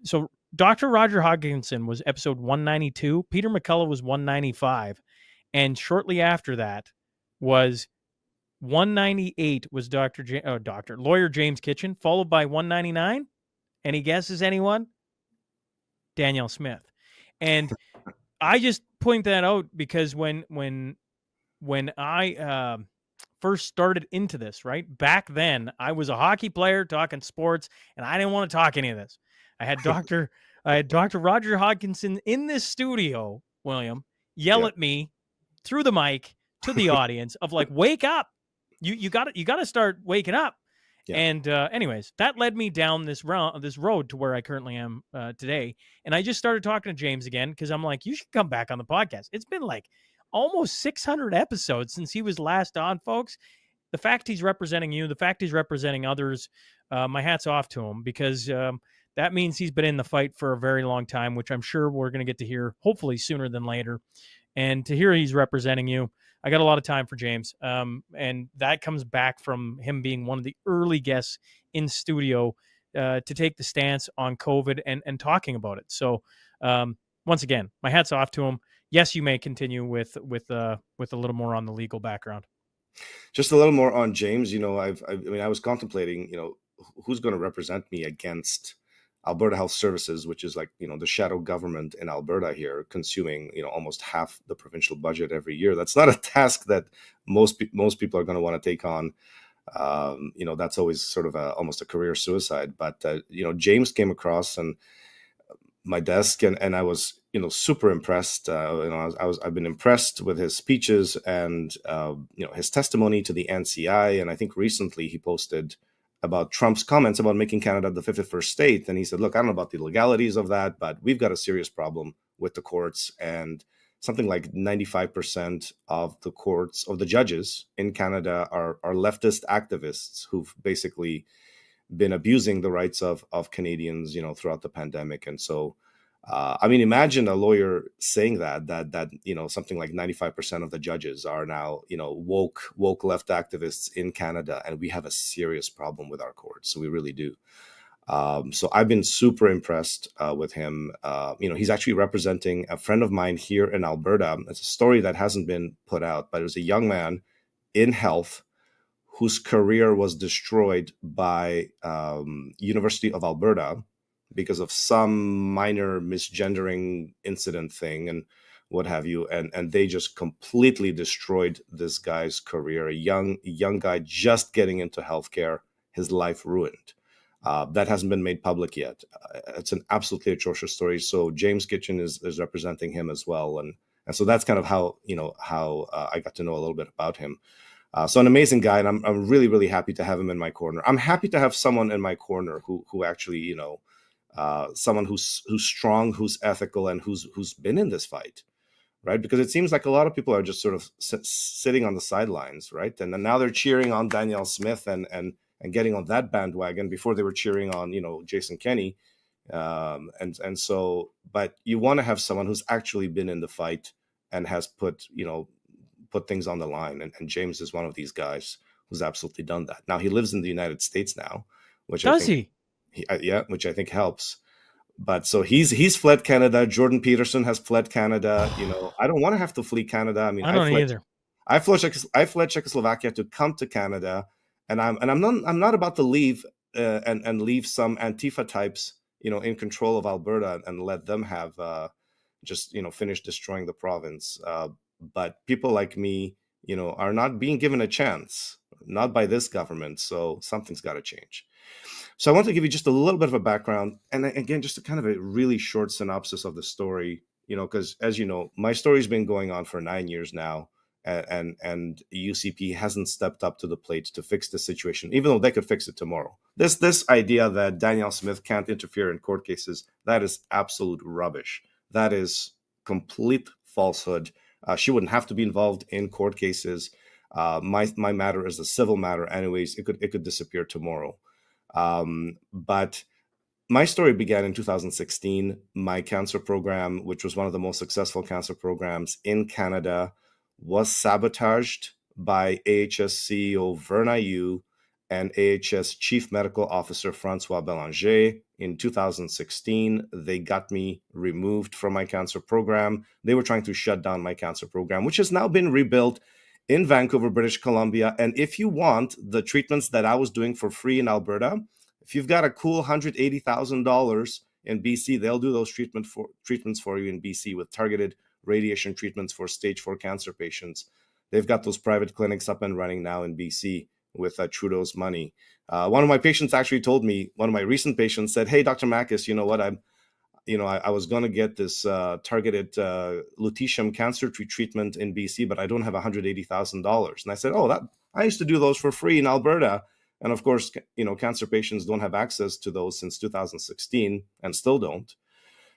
So Dr. Roger Hogginson was episode 192. Peter McCullough was 195. And shortly after that was 198 was Lawyer James Kitchen, followed by 199. Any guesses, anyone? Danielle Smith. And I just point that out because when I first started into this, right, back then, I was a hockey player talking sports, and I didn't want to talk any of this. I had Dr. Roger Hodgkinson in this studio, William, yell at me through the mic to the audience of like, wake up. You got to start waking up. Yeah. And anyways, that led me down this road to where I currently am today. And I just started talking to James again because I'm like, you should come back on the podcast. It's been like almost 600 episodes since he was last on, folks. The fact he's representing you, the fact he's representing others, my hat's off to him, because that means he's been in the fight for a very long time, which I'm sure we're going to get to hear hopefully sooner than later. And to hear he's representing you, I got a lot of time for James. And that comes back from him being one of the early guests in studio to take the stance on COVID and talking about it. So once again, my hat's off to him. Yes, you may continue with a little more on the legal background. Just a little more on James. I was contemplating, who's going to represent me against Alberta Health Services, which is like, the shadow government in Alberta here, consuming, almost half the provincial budget every year. That's not a task that most people are going to want to take on. That's always sort of almost a career suicide. But, James came across and my desk, and I was, super impressed. I've been impressed with his speeches and, his testimony to the NCI. And I think recently he posted about Trump's comments about making Canada the 51st state. And he said, look, I don't know about the legalities of that, but we've got a serious problem with the courts. And something like 95% of the judges in Canada are leftist activists who've basically been abusing the rights of Canadians, throughout the pandemic. And so, imagine a lawyer saying that something like 95% of the judges are now, woke left activists in Canada, and we have a serious problem with our courts. So we really do. So I've been super impressed with him. He's actually representing a friend of mine here in Alberta. It's a story that hasn't been put out, but it was a young man in health whose career was destroyed by University of Alberta because of some minor misgendering incident thing and what have you, and they just completely destroyed this guy's career. A young guy just getting into healthcare, his life ruined. That hasn't been made public yet. It's an absolutely atrocious story. So James Kitchen is representing him as well, and so that's kind of how I got to know a little bit about him. So an amazing guy, and I'm really, really happy to have him in my corner. I'm happy to have someone in my corner who actually, someone who's strong, who's ethical, and who's been in this fight, right? Because it seems like a lot of people are just sort of sitting on the sidelines, right? And then now they're cheering on Danielle Smith and getting on that bandwagon before they were cheering on, Jason Kenney. And so, but you want to have someone who's actually been in the fight and has put things on the line. And James is one of these guys who's absolutely done that. Now he lives in the United States now, which Does he? Yeah, which I think helps. But so he's fled Canada. Jordan Peterson has fled Canada. I don't want to have to flee Canada. I mean, I don't either. I fled Czechoslovakia to come to Canada, and I'm not about to leave and leave some Antifa types in control of Alberta and let them have just finish destroying the province. But people like me, are not being given a chance, not by this government. So something's got to change. So I want to give you just a little bit of a background, and again, just a kind of a really short synopsis of the story, because as you know, my story's been going on for 9 years now, and UCP hasn't stepped up to the plate to fix the situation, even though they could fix it tomorrow. This idea that Danielle Smith can't interfere in court cases, that is absolute rubbish. That is complete falsehood. She wouldn't have to be involved in court cases. My matter is a civil matter, anyways. It could disappear tomorrow. But my story began in 2016. My cancer program, which was one of the most successful cancer programs in Canada, was sabotaged by AHS CEO Verna Yu and AHS Chief Medical Officer Francois Bélanger in 2016. They got me removed from my cancer program. They were trying to shut down my cancer program, which has now been rebuilt in Vancouver, British Columbia. And if you want the treatments that I was doing for free in Alberta, if you've got a cool $180,000 in BC, they'll do those treatments for you in BC with targeted radiation treatments for stage 4 cancer patients. They've got those private clinics up and running now in BC with Trudeau's money. One of my patients actually told me, one of my recent patients said, "Hey, Dr. Makis, you know what? I was going to get this targeted lutetium cancer treatment in BC, but I don't have $180,000. And I said, "Oh, I used to do those for free in Alberta." And of course, cancer patients don't have access to those since 2016 and still don't.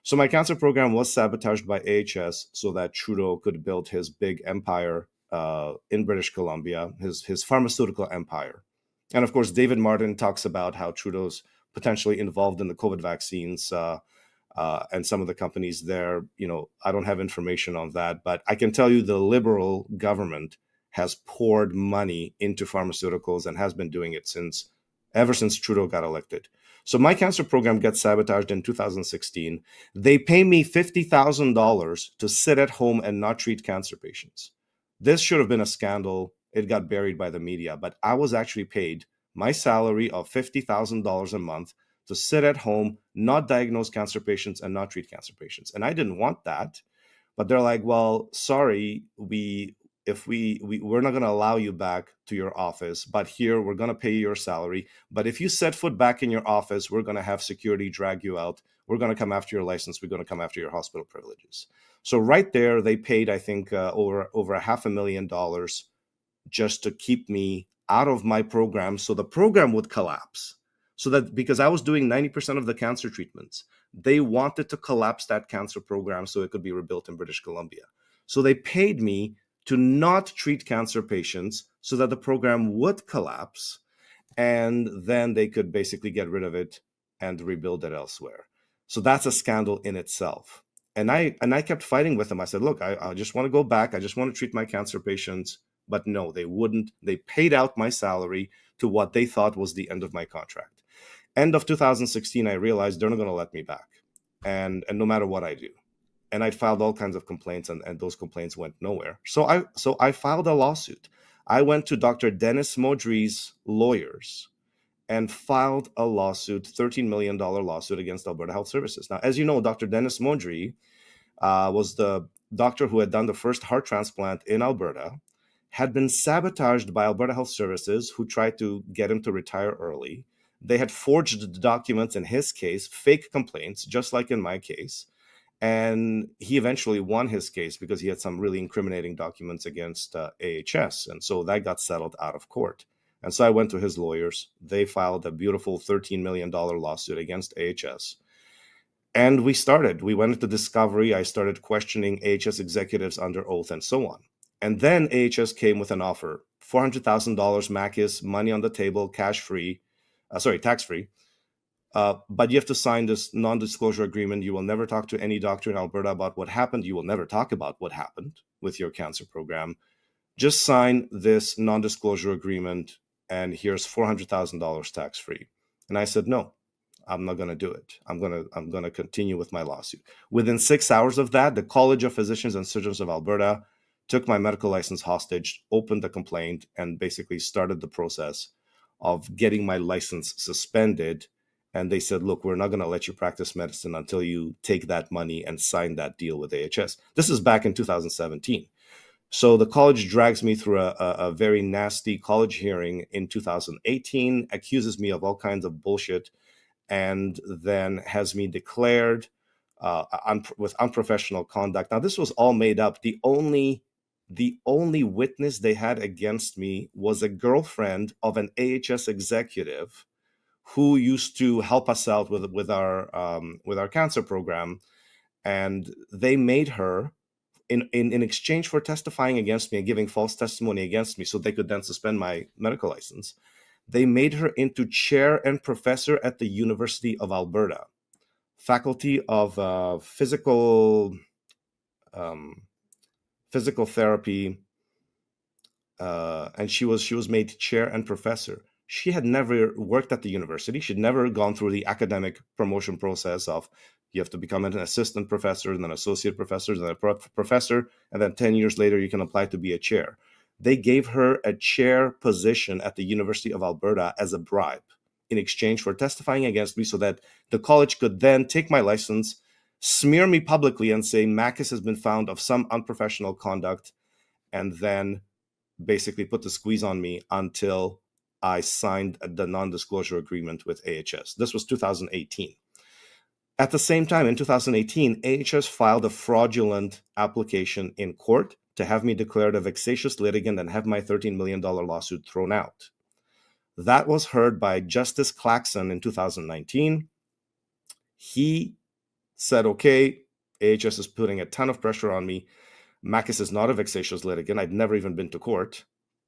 So my cancer program was sabotaged by AHS so that Trudeau could build his big empire in British Columbia, his pharmaceutical empire. And of course, David Martin talks about how Trudeau's potentially involved in the COVID vaccines and some of the companies there. I don't have information on that, but I can tell you the Liberal government has poured money into pharmaceuticals and has been doing it ever since Trudeau got elected. So my cancer program gets sabotaged in 2016. They pay me $50,000 to sit at home and not treat cancer patients. This should have been a scandal. It got buried by the media, but I was actually paid my salary of $50,000 a month to sit at home, not diagnose cancer patients and not treat cancer patients. And I didn't want that, but they're like, "Well, sorry, we're not going to allow you back to your office, but here we're going to pay you your salary. But if you set foot back in your office, we're going to have security drag you out. We're going to come after your license. We're going to come after your hospital privileges." So right there, they paid, I think, over $500,000 just to keep me out of my program, so the program would collapse. So that because I was doing 90% of the cancer treatments, they wanted to collapse that cancer program so it could be rebuilt in British Columbia. So they paid me to not treat cancer patients so that the program would collapse, and then they could basically get rid of it and rebuild it elsewhere. So that's a scandal in itself. And I kept fighting with them. I said, "Look, I just want to go back. I just want to treat my cancer patients." But no, they wouldn't. They paid out my salary to what they thought was the end of my contract. End of 2016, I realized they're not going to let me back, and no matter what I do. And I filed all kinds of complaints, and those complaints went nowhere. So I filed a lawsuit. I went to Dr. Dennis Modry's lawyers, and filed a lawsuit, $13 million lawsuit against Alberta Health Services. Now, as you know, Dr. Dennis Mondry was the doctor who had done the first heart transplant in Alberta, had been sabotaged by Alberta Health Services, who tried to get him to retire early. They had forged the documents in his case, fake complaints, just like in my case. And he eventually won his case because he had some really incriminating documents against AHS. And so that got settled out of court. And so I went to his lawyers. They filed a beautiful $13 million lawsuit against AHS. And we went into discovery. I started questioning AHS executives under oath and so on. And then AHS came with an offer, $400,000 Makis, money on the table, tax-free. But you have to sign this non-disclosure agreement. You will never talk to any doctor in Alberta about what happened. You will never talk about what happened with your cancer program. Just sign this non-disclosure agreement, and here's $400,000 tax-free. And I said, no, I'm not going to do it. I'm going to continue with my lawsuit. Within 6 hours of that, the College of Physicians and Surgeons of Alberta took my medical license hostage, opened the complaint, and basically started the process of getting my license suspended. And they said, look, we're not going to let you practice medicine until you take that money and sign that deal with AHS. This is back in 2017. So the college drags me through a very nasty college hearing in 2018, accuses me of all kinds of bullshit, and then has me declared with unprofessional conduct. Now, this was all made up. The only witness they had against me was a girlfriend of an AHS executive who used to help us out with our cancer program, and they made her in exchange for testifying against me and giving false testimony against me, so they could then suspend my medical license. They made her into chair and professor at the University of Alberta, faculty of physical therapy, and she was made chair and professor. She had never worked at the university. She'd never gone through the academic promotion process of you have to become an assistant professor, and then associate professor, and then a professor, and then 10 years later you can apply to be a chair. They gave her a chair position at the University of Alberta as a bribe in exchange for testifying against me, so that the college could then take my license, smear me publicly, and say Makis has been found of some unprofessional conduct, and then basically put the squeeze on me until I signed the non-disclosure agreement with AHS. This was 2018. At the same time, in 2018, AHS filed a fraudulent application in court to have me declared a vexatious litigant and have my $13 million lawsuit thrown out. That was heard by Justice Claxon in 2019. He said, okay, AHS is putting a ton of pressure on me. Makis is not a vexatious litigant. I'd never even been to court.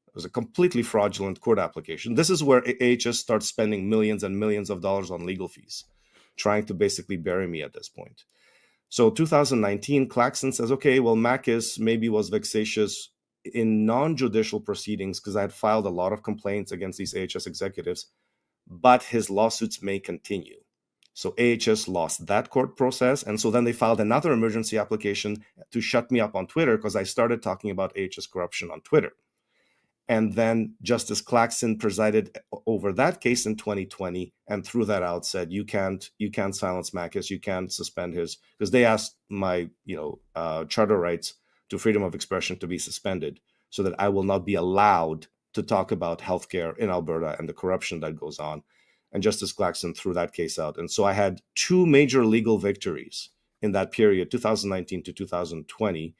It was a completely fraudulent court application. This is where AHS starts spending millions and millions of dollars on legal fees, trying to basically bury me at this point. So 2019, Claxon says, okay, well, Makis maybe was vexatious in non-judicial proceedings because I had filed a lot of complaints against these AHS executives, but his lawsuits may continue. So AHS lost that court process. And so then they filed another emergency application to shut me up on Twitter because I started talking about AHS corruption on Twitter. And then Justice Claxon presided over that case in 2020 and threw that out, said, you can't silence Makis, you can't suspend his, because they asked my charter rights to freedom of expression to be suspended so that I will not be allowed to talk about healthcare in Alberta and the corruption that goes on. And Justice Claxon threw that case out. And so I had two major legal victories in that period, 2019 to 2020.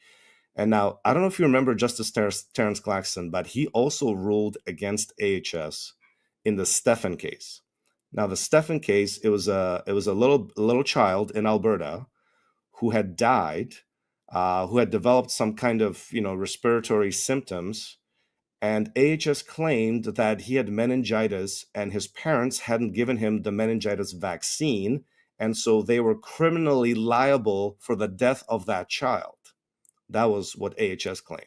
And now, I don't know if you remember Justice Terrence Claxon, but he also ruled against AHS in the Stephen case. Now, the Stephen case, it was a little child in Alberta who had died, who had developed some kind of respiratory symptoms, and AHS claimed that he had meningitis, and his parents hadn't given him the meningitis vaccine, and so they were criminally liable for the death of that child. That was what AHS claimed.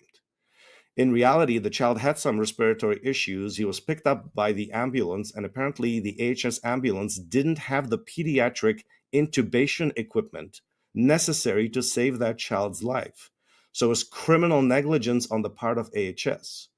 In reality, the child had some respiratory issues. He was picked up by the ambulance, and apparently the AHS ambulance didn't have the pediatric intubation equipment necessary to save that child's life. So it was criminal negligence on the part of AHS.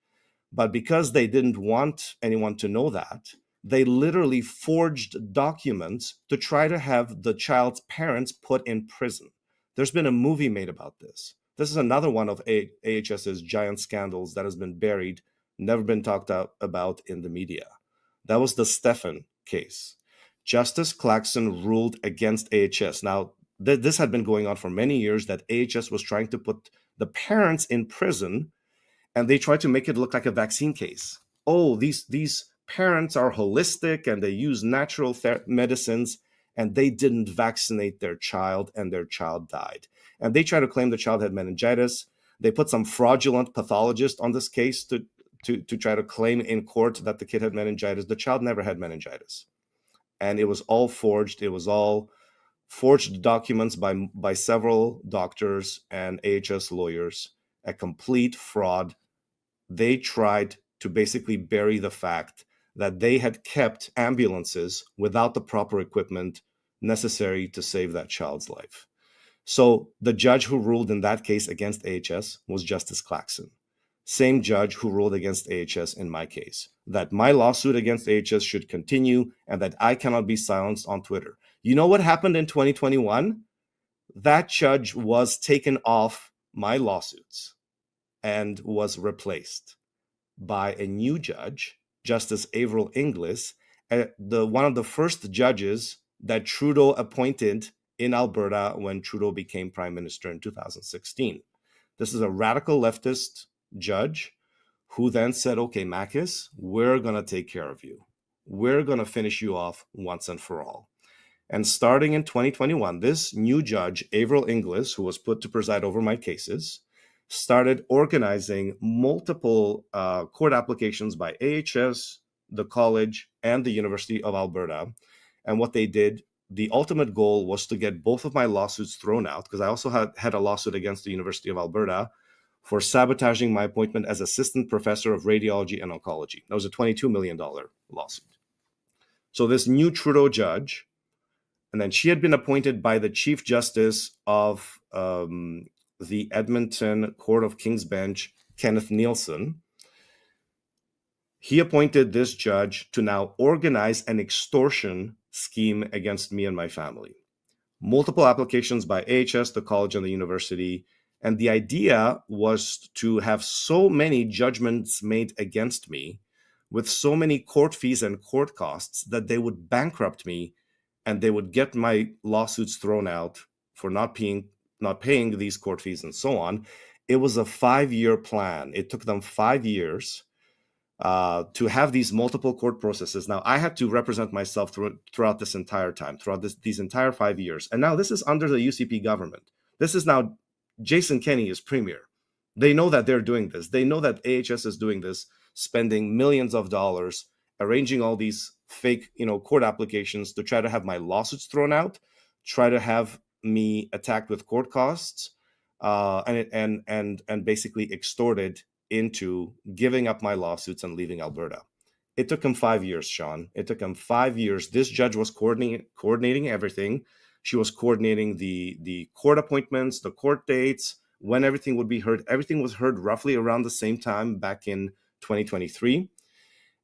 But because they didn't want anyone to know that, They literally forged documents to try to have the child's parents put in prison. There's been a movie made about this. This is another one of AHS's giant scandals that has been buried, never been talked about in the media. That was the Stefan case. Justice Claxon ruled against AHS. Now, this had been going on for many years, that AHS was trying to put the parents in prison, and they tried to make it look like a vaccine case. Oh, these parents are holistic and they use natural medicines, and they didn't vaccinate their child, and their child died. And they try to claim the child had meningitis. They put some fraudulent pathologist on this case to try to claim in court that the kid had meningitis. The child never had meningitis. And it was all forged. It was all forged documents by several doctors and AHS lawyers, a complete fraud. They tried to basically bury the fact that they had kept ambulances without the proper equipment necessary to save that child's life. So the judge who ruled in that case against AHS was Justice Claxon. Same judge who ruled against AHS in my case, that my lawsuit against AHS should continue and that I cannot be silenced on Twitter. You know what happened in 2021? That judge was taken off my lawsuits and was replaced by a new judge, Justice Avril Inglis, one of the first judges that Trudeau appointed in Alberta when Trudeau became Prime Minister in 2016. This is a radical leftist judge who then said, okay, Makis, we're going to take care of you. We're going to finish you off once and for all. And starting in 2021, this new judge, Avril Inglis, who was put to preside over my cases, started organizing multiple court applications by AHS, the college, and the University of Alberta. And what they did, the ultimate goal was to get both of my lawsuits thrown out, because I also had a lawsuit against the University of Alberta for sabotaging my appointment as assistant professor of radiology and oncology. That was a $22 million lawsuit. So this new Trudeau judge, and then she had been appointed by the Chief Justice of the Edmonton Court of King's Bench, Kenneth Nielsen. He appointed this judge to now organize an extortion scheme against me and my family. Multiple applications by AHS, the college, and the university. And the idea was to have so many judgments made against me with so many court fees and court costs that they would bankrupt me and they would get my lawsuits thrown out for not paying these court fees and so on. It was a 5-year plan. It took them 5 years to have these multiple court processes. Now, I had to represent myself throughout this entire time, these entire 5 years. And now this is under the UCP government. This is now Jason Kenney is premier. They know that they're doing this. They know that AHS is doing this, spending millions of dollars, arranging all these fake, court applications to try to have my lawsuits thrown out, try to have me attacked with court costs, and basically extorted into giving up my lawsuits and leaving Alberta. It took him 5 years, Shawn. It took him 5 years. This judge was coordinating everything. She was coordinating the court appointments, the court dates, when everything would be heard. Everything was heard roughly around the same time back in 2023.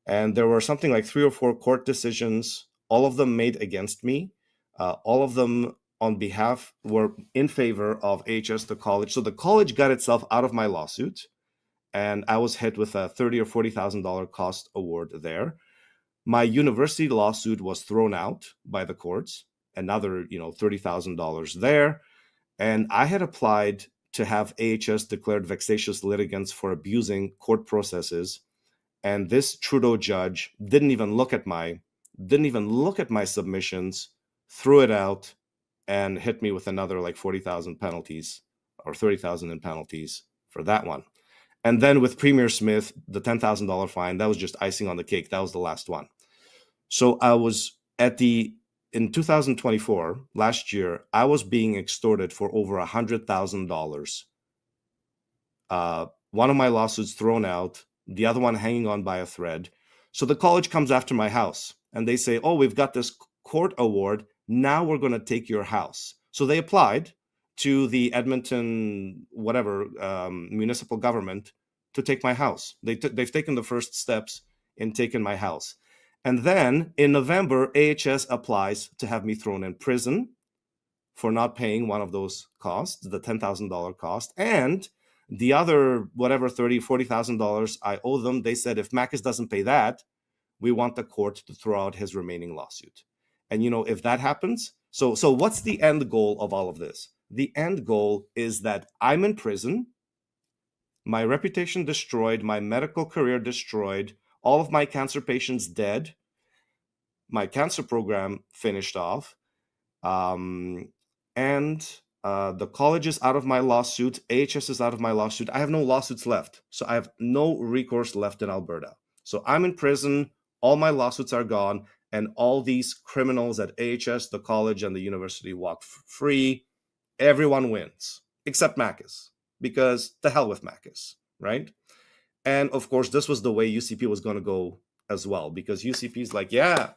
And there were something like 3 or 4 court decisions, all of them made against me. All of them on behalf were in favor of AHS, the college. So the college got itself out of my lawsuit, and I was hit with a $30,000 or $40,000 cost award there. My university lawsuit was thrown out by the courts, another $30,000 there. And I had applied to have AHS declared vexatious litigants for abusing court processes. And this Trudeau judge didn't even look at my submissions, threw it out, and hit me with another like 40,000 penalties or 30,000 in penalties for that one. And then with Premier Smith, the $10,000 fine, that was just icing on the cake. That was the last one. So I was in 2024, last year, I was being extorted for over $100,000. One of my lawsuits thrown out, the other one hanging on by a thread. So the college comes after my house and they say, oh, we've got this court award. Now we're going to take your house. So they applied to the Edmonton, municipal government to take my house. They've taken the first steps in taking my house. And then in November, AHS applies to have me thrown in prison for not paying one of those costs, the $10,000 cost, and the other whatever $40,000 I owe them. They said if Makis doesn't pay that, we want the court to throw out his remaining lawsuit. And if that happens, so what's the end goal of all of this? The end goal is that I'm in prison, my reputation destroyed, my medical career destroyed, all of my cancer patients dead, my cancer program finished off, and the college is out of my lawsuit, AHS is out of my lawsuit. I have no lawsuits left. So I have no recourse left in Alberta. So I'm in prison, all my lawsuits are gone, and all these criminals at AHS, the college, and the university walk free. Everyone wins, except Makis, because the hell with Makis, right? And of course, this was the way UCP was going to go as well, because UCP is like, yeah,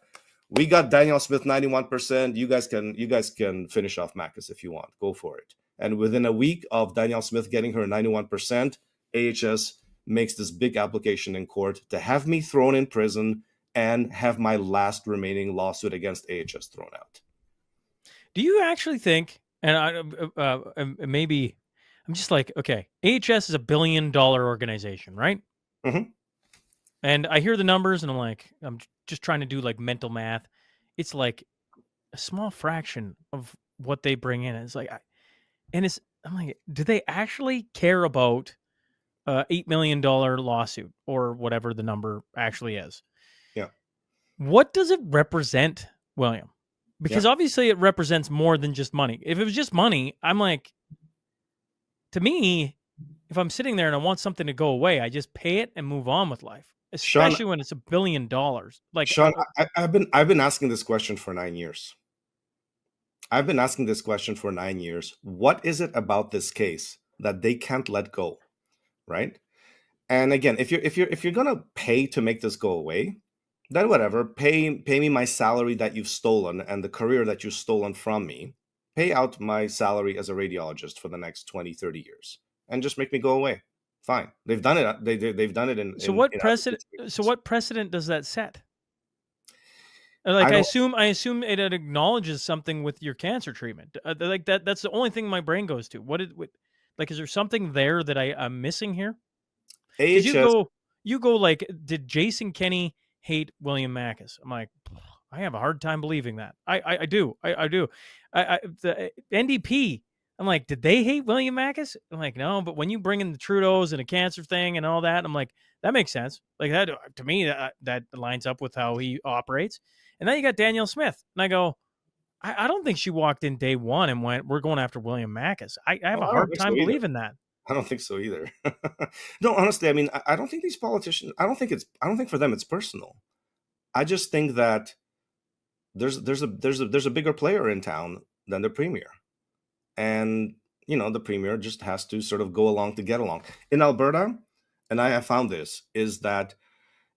we got Daniel Smith 91%. You guys can finish off Makis if you want. Go for it. And within a week of Daniel Smith getting her 91%, AHS makes this big application in court to have me thrown in prison and have my last remaining lawsuit against AHS thrown out. Do you actually think, and maybe I'm just like, okay, AHS is $1 billion organization, right? Mm-hmm. And I hear the numbers and I'm like, I'm just trying to do like mental math. It's like a small fraction of what they bring in. It's like, I'm like, do they actually care about $8 million lawsuit or whatever the number actually is? Yeah. What does it represent, William? Because obviously it represents more than just money. If it was just money, I'm like, to me, if I'm sitting there and I want something to go away, I just pay it and move on with life. Especially Shaun, when it's $1 billion. Like, Shaun, I've been asking this question for 9 years. I've been asking this question for 9 years. What is it about this case that they can't let go, right? And again, if you're gonna pay to make this go away, then whatever. Pay me my salary that you've stolen and the career that you've stolen from me. Pay out my salary as a radiologist for the next 20, 30 years, and just make me go away. Fine. They've done it. They've done it in. what in precedent? cases. So what precedent does that set? Like, I assume it acknowledges something with your cancer treatment. Like that. That's the only thing my brain goes to. Like, is there something there that I'm missing here? Because you go like, did Jason Kenney hate William Makis? I'm like, I have a hard time believing that. I do. The NDP. I'm like, did they hate William Makis? I'm like, no, but when you bring in the Trudeaus and a cancer thing and all that, I'm like, that makes sense. Like, that to me, that lines up with how he operates. And then you got Danielle Smith, and I go, I don't think she walked in day one and went, we're going after William Makis. I have a hard time believing that. I don't think so either. No, honestly, I mean, I don't think these politicians. I don't think for them it's personal. I just think that there's a bigger player in town than the premier, and the premier just has to sort of go along to get along. In Alberta, and I have found this is that,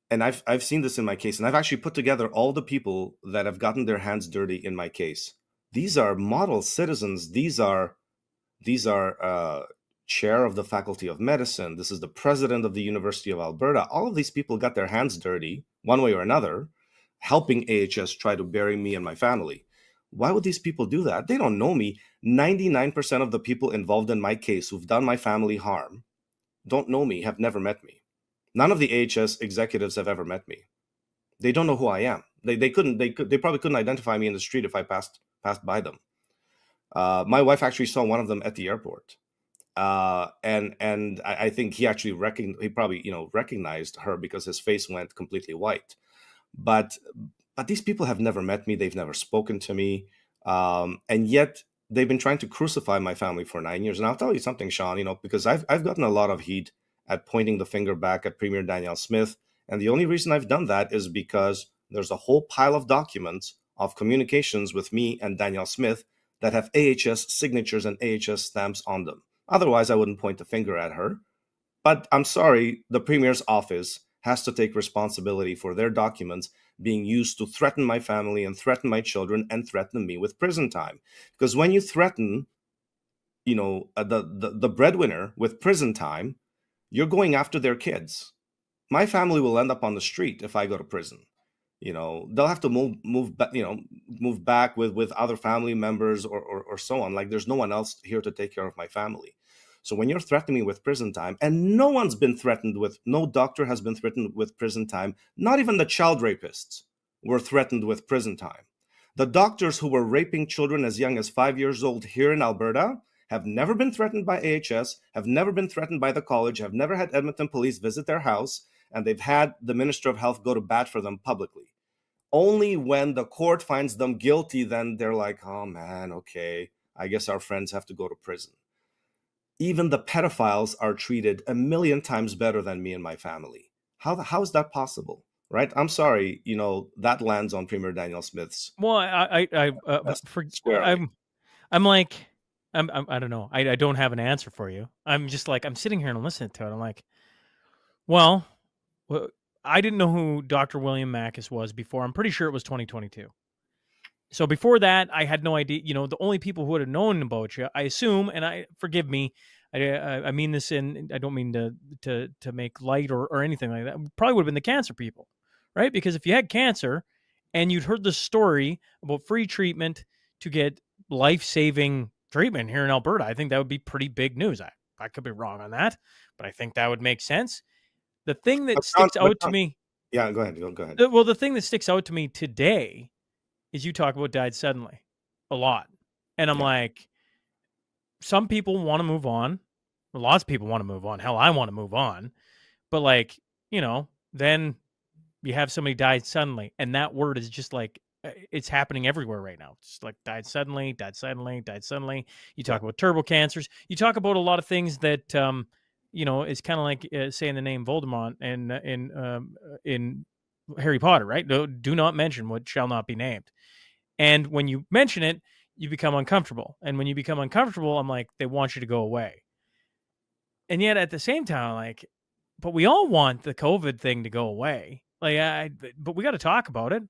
and I've seen this in my case, and I've actually put together all the people that have gotten their hands dirty in my case. These are model citizens. These are chair of the Faculty of Medicine. This is the president of the University of Alberta. All of these people got their hands dirty one way or another, helping AHS try to bury me and my family. Why would these people do that? They don't know me. 99% of the people involved in my case who've done my family harm don't know me, have never met me. None of the AHS executives have ever met me. They don't know who I am. They probably couldn't identify me in the street if I passed by them. My wife actually saw one of them at the airport. And I think he actually recognized her because his face went completely white. But these people have never met me. They've never spoken to me. And yet they've been trying to crucify my family for 9 years. And I'll tell you something, Shaun, because I've gotten a lot of heat at pointing the finger back at Premier Danielle Smith. And the only reason I've done that is because there's a whole pile of documents of communications with me and Danielle Smith that have AHS signatures and AHS stamps on them. Otherwise, I wouldn't point the finger at her. But I'm sorry, the Premier's office has to take responsibility for their documents being used to threaten my family and threaten my children and threaten me with prison time. Because when you threaten, the breadwinner with prison time, you're going after their kids. My family will end up on the street if I go to prison. they'll have to move back, move back with other family members or so on. Like, there's no one else here to take care of my family. So when you're threatening me with prison time, and no doctor has been threatened with prison time, not even the child rapists were threatened with prison time. The doctors who were raping children as young as 5 years old here in Alberta have never been threatened by AHS, have never been threatened by the college, have never had Edmonton police visit their house, and they've had the Minister of Health go to bat for them publicly. Only when the court finds them guilty, then they're like, oh man, okay, I guess our friends have to go to prison. Even the pedophiles are treated a million times better than me and my family. How is that possible? Right? I'm sorry, that lands on Premier Daniel Smith's. Well, I don't know. I don't have an answer for you. I'm just like, I'm sitting here and I'm listening to it. I'm like, well, I didn't know who Dr. William Makis was before. I'm pretty sure it was 2022. So before that, I had no idea. The only people who would have known about you, I assume, and forgive me, I mean this I don't mean to make light or anything like that. Probably would have been the cancer people, right? Because if you had cancer and you'd heard the story about free treatment to get life-saving treatment here in Alberta, I think that would be pretty big news. I could be wrong on that, but I think that would make sense. The thing that sticks out to me... Yeah, go ahead. Go ahead. Well, the thing that sticks out to me today is you talk about died suddenly a lot. And I'm like, some people want to move on. Lots of people want to move on. Hell, I want to move on. But then you have somebody died suddenly. And that word is just like, it's happening everywhere right now. It's like died suddenly, died suddenly, died suddenly. You talk about turbo cancers. You talk about a lot of things that, it's kind of like saying the name Voldemort in Harry Potter, right? No, do not mention what shall not be named. And when you mention it, you become uncomfortable. And when you become uncomfortable, I'm like, they want you to go away. And yet at the same time, but we all want the COVID thing to go away. But we got to talk about it.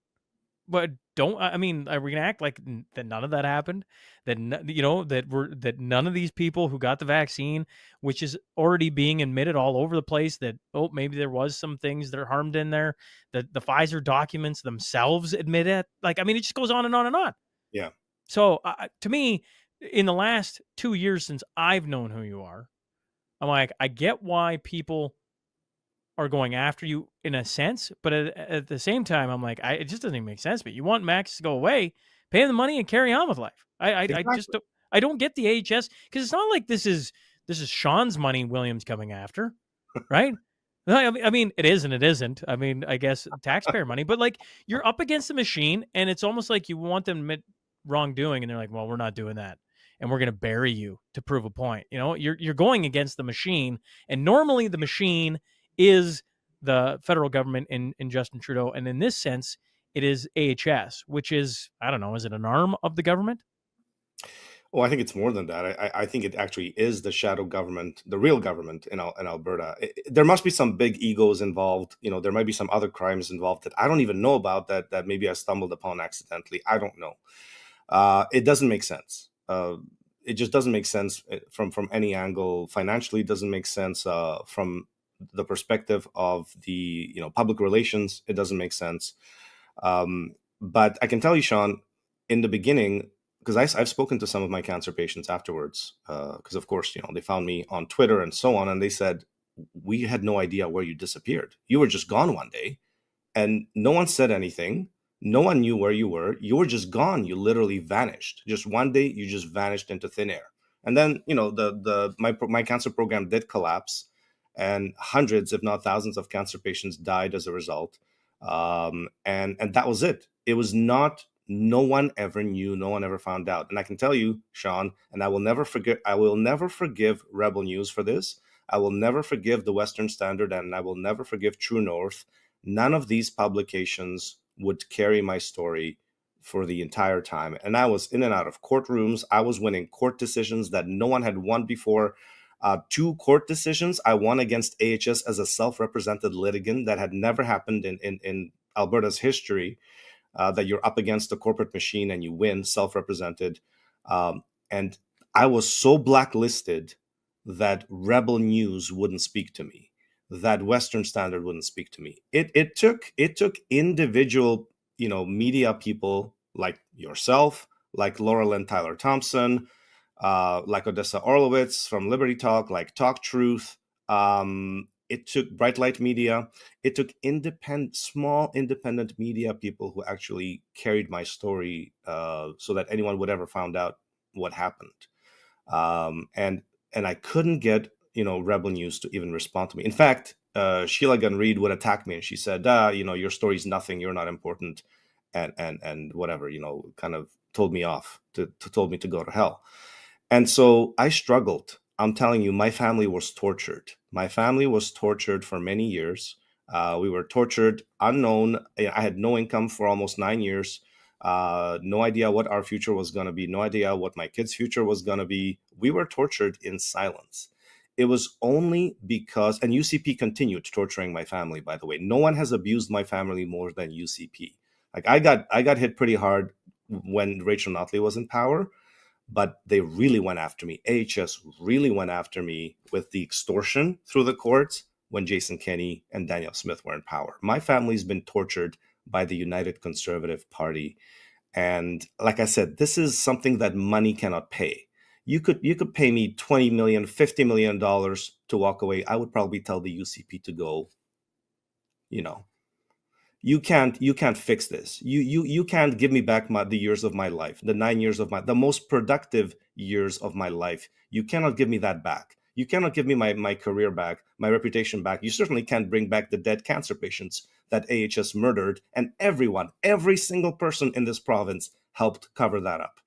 But are we going to act like that none of that happened? That none of these people who got the vaccine, which is already being admitted all over the place, that, maybe there was some things that are harmed in there, that the Pfizer documents themselves admit it. It just goes on and on and on. Yeah. So to me, in the last 2 years since I've known who you are, I'm like, I get why people are going after you in a sense, but at the same time, I'm like, it just doesn't even make sense. But you want Max to go away, pay him the money, and carry on with life. Exactly. I don't get the AHS, because it's not like this is Sean's money William's coming after, right? I mean, it is and it isn't. I mean, I guess taxpayer money, but you're up against the machine, and it's almost like you want them to admit wrongdoing, and they're like, well, we're not doing that, and we're going to bury you to prove a point. You're going against the machine, and normally the machine is the federal government in Justin Trudeau. And in this sense, it is AHS, which is, I don't know, is it an arm of the government? Well, I think it's more than that. I think it actually is the shadow government, the real government in Alberta. There must be some big egos involved. There might be some other crimes involved that I don't even know about, that maybe I stumbled upon accidentally. I don't know. It doesn't make sense. It just doesn't make sense from any angle. Financially, it doesn't make sense from the perspective of the public relations. It doesn't make sense. But I can tell you, Sean, in the beginning, because I've spoken to some of my cancer patients afterwards, because of course they found me on Twitter and so on, and they said, we had no idea where you disappeared. You were just gone one day, and no one said anything. No one knew where you were. You were just gone. You literally vanished. Just one day, you just vanished into thin air. And then my cancer program did collapse, and hundreds, if not thousands, of cancer patients died as a result. And that was it. It was not, no one ever knew, no one ever found out. And I can tell you, Sean, and I will never forgive Rebel News for this. I will never forgive the Western Standard, and I will never forgive True North. None of these publications would carry my story for the entire time. And I was in and out of courtrooms. I was winning court decisions that no one had won before. 2 court decisions I won against AHS as a self-represented litigant. That had never happened in Alberta's history, that you're up against the corporate machine and you win self-represented. And I was so blacklisted that Rebel News wouldn't speak to me. that Western standard wouldn't speak to me. It took individual, media people like yourself, like Laurel and Tyler Thompson, like Odessa Orlowitz from Liberty Talk, like Talk Truth. It took Bright Light Media. It took small independent media people who actually carried my story, so that anyone would ever found out what happened. And I couldn't get Rebel News to even respond to me. In fact, Sheila Gunn Reid would attack me, and she said, your story's nothing, you're not important, and whatever, kind of told me off, told me to go to hell. And so I struggled. I'm telling you, my family was tortured. My family was tortured for many years. We were tortured unknown. I had no income for almost 9 years. No idea what our future was going to be. No idea what my kids' future was going to be. We were tortured in silence. It was only because, and UCP continued torturing my family, by the way. No one has abused my family more than UCP. Like I got hit pretty hard when Rachel Notley was in power, but they really went after me. AHS really went after me with the extortion through the courts when Jason Kenney and Danielle Smith were in power. My family's been tortured by the United Conservative Party. And like I said, this is something that money cannot pay. You could pay me $20 million, $50 million to walk away. I would probably tell the UCP to go, you can't fix this. You can't give me back the years of my life, the 9 years of the most productive years of my life. You cannot give me that back. You cannot give me my career back, my reputation back. You certainly can't bring back the dead cancer patients that AHS murdered, and every single person in this province helped cover that up.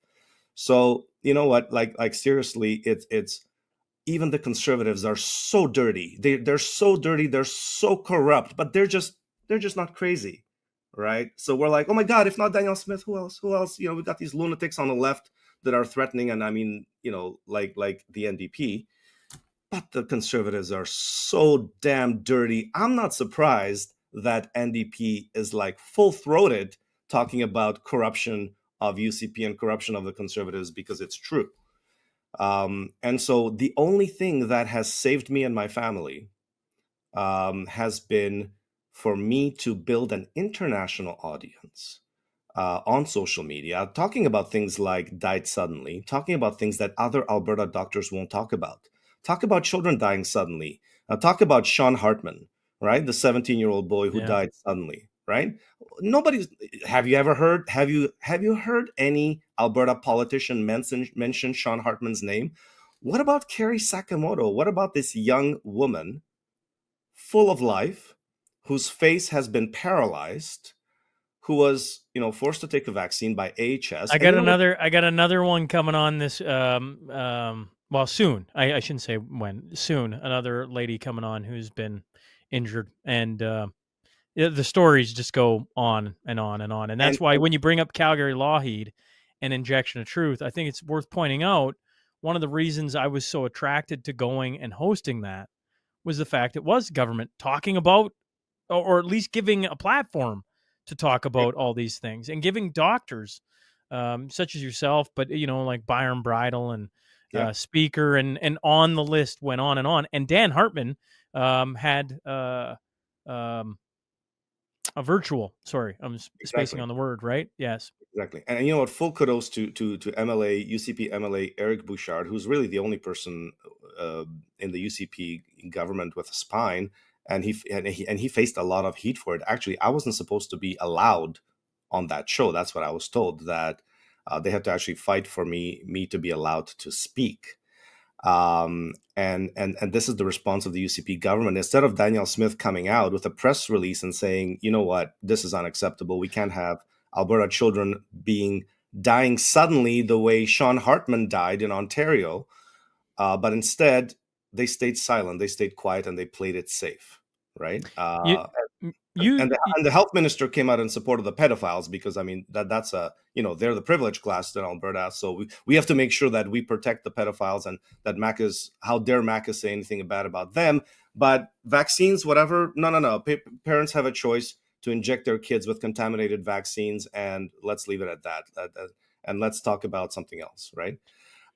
So you know what? Like seriously, it's even the conservatives are so dirty. They're so dirty. They're so corrupt, but they're just not crazy, right? So we're like, oh my God, if not Danielle Smith, who else? We got these lunatics on the left that are threatening, and I mean, like the NDP. But the conservatives are so damn dirty. I'm not surprised that NDP is like full-throated talking about corruption of UCP and corruption of the conservatives, because it's true. And so the only thing that has saved me and my family has been for me to build an international audience on social media, talking about things like died suddenly, talking about things that other Alberta doctors won't talk about. Talk about children dying suddenly. Talk about Sean Hartman, right? The 17-year-old boy who died suddenly, right? Have you heard any Alberta politician mention Sean Hartman's name? What about Carrie Sakamoto? What about this young woman full of life, whose face has been paralyzed, who was, forced to take a vaccine by AHS? I got another one coming on this. Well, soon. I shouldn't say when. Soon, another lady coming on who's been injured, and the stories just go on and on and on. And that's why when you bring up Calgary Lougheed and Injection of Truth, I think it's worth pointing out one of the reasons I was so attracted to going and hosting that was the fact it was government talking about, or at least giving a platform to talk about all these things, and giving doctors such as yourself, but like Byron Bridle and Speaker and on the list went on. And Dan Hartman had a virtual. Sorry, I'm spacing on the word. Right? Yes. Exactly. And you know what? Full kudos to MLA, UCP MLA Eric Bouchard, who's really the only person in the UCP government with a spine. And he faced a lot of heat for it. Actually, I wasn't supposed to be allowed on that show. That's what I was told, that they had to actually fight for me to be allowed to speak. And this is the response of the UCP government. Instead of Danielle Smith coming out with a press release and saying, you know what, this is unacceptable. We can't have Alberta children dying suddenly the way Sean Hartman died in Ontario. But instead, they stayed silent, they stayed quiet, and they played it safe, right? And the health minister came out in support of the pedophiles, because I mean that's they're the privileged class in Alberta, so we have to make sure that we protect the pedophiles, and that Makis, how dare Makis say anything bad about them? But vaccines, whatever, no. Parents have a choice to inject their kids with contaminated vaccines, and let's leave it at that. And let's talk about something else, right?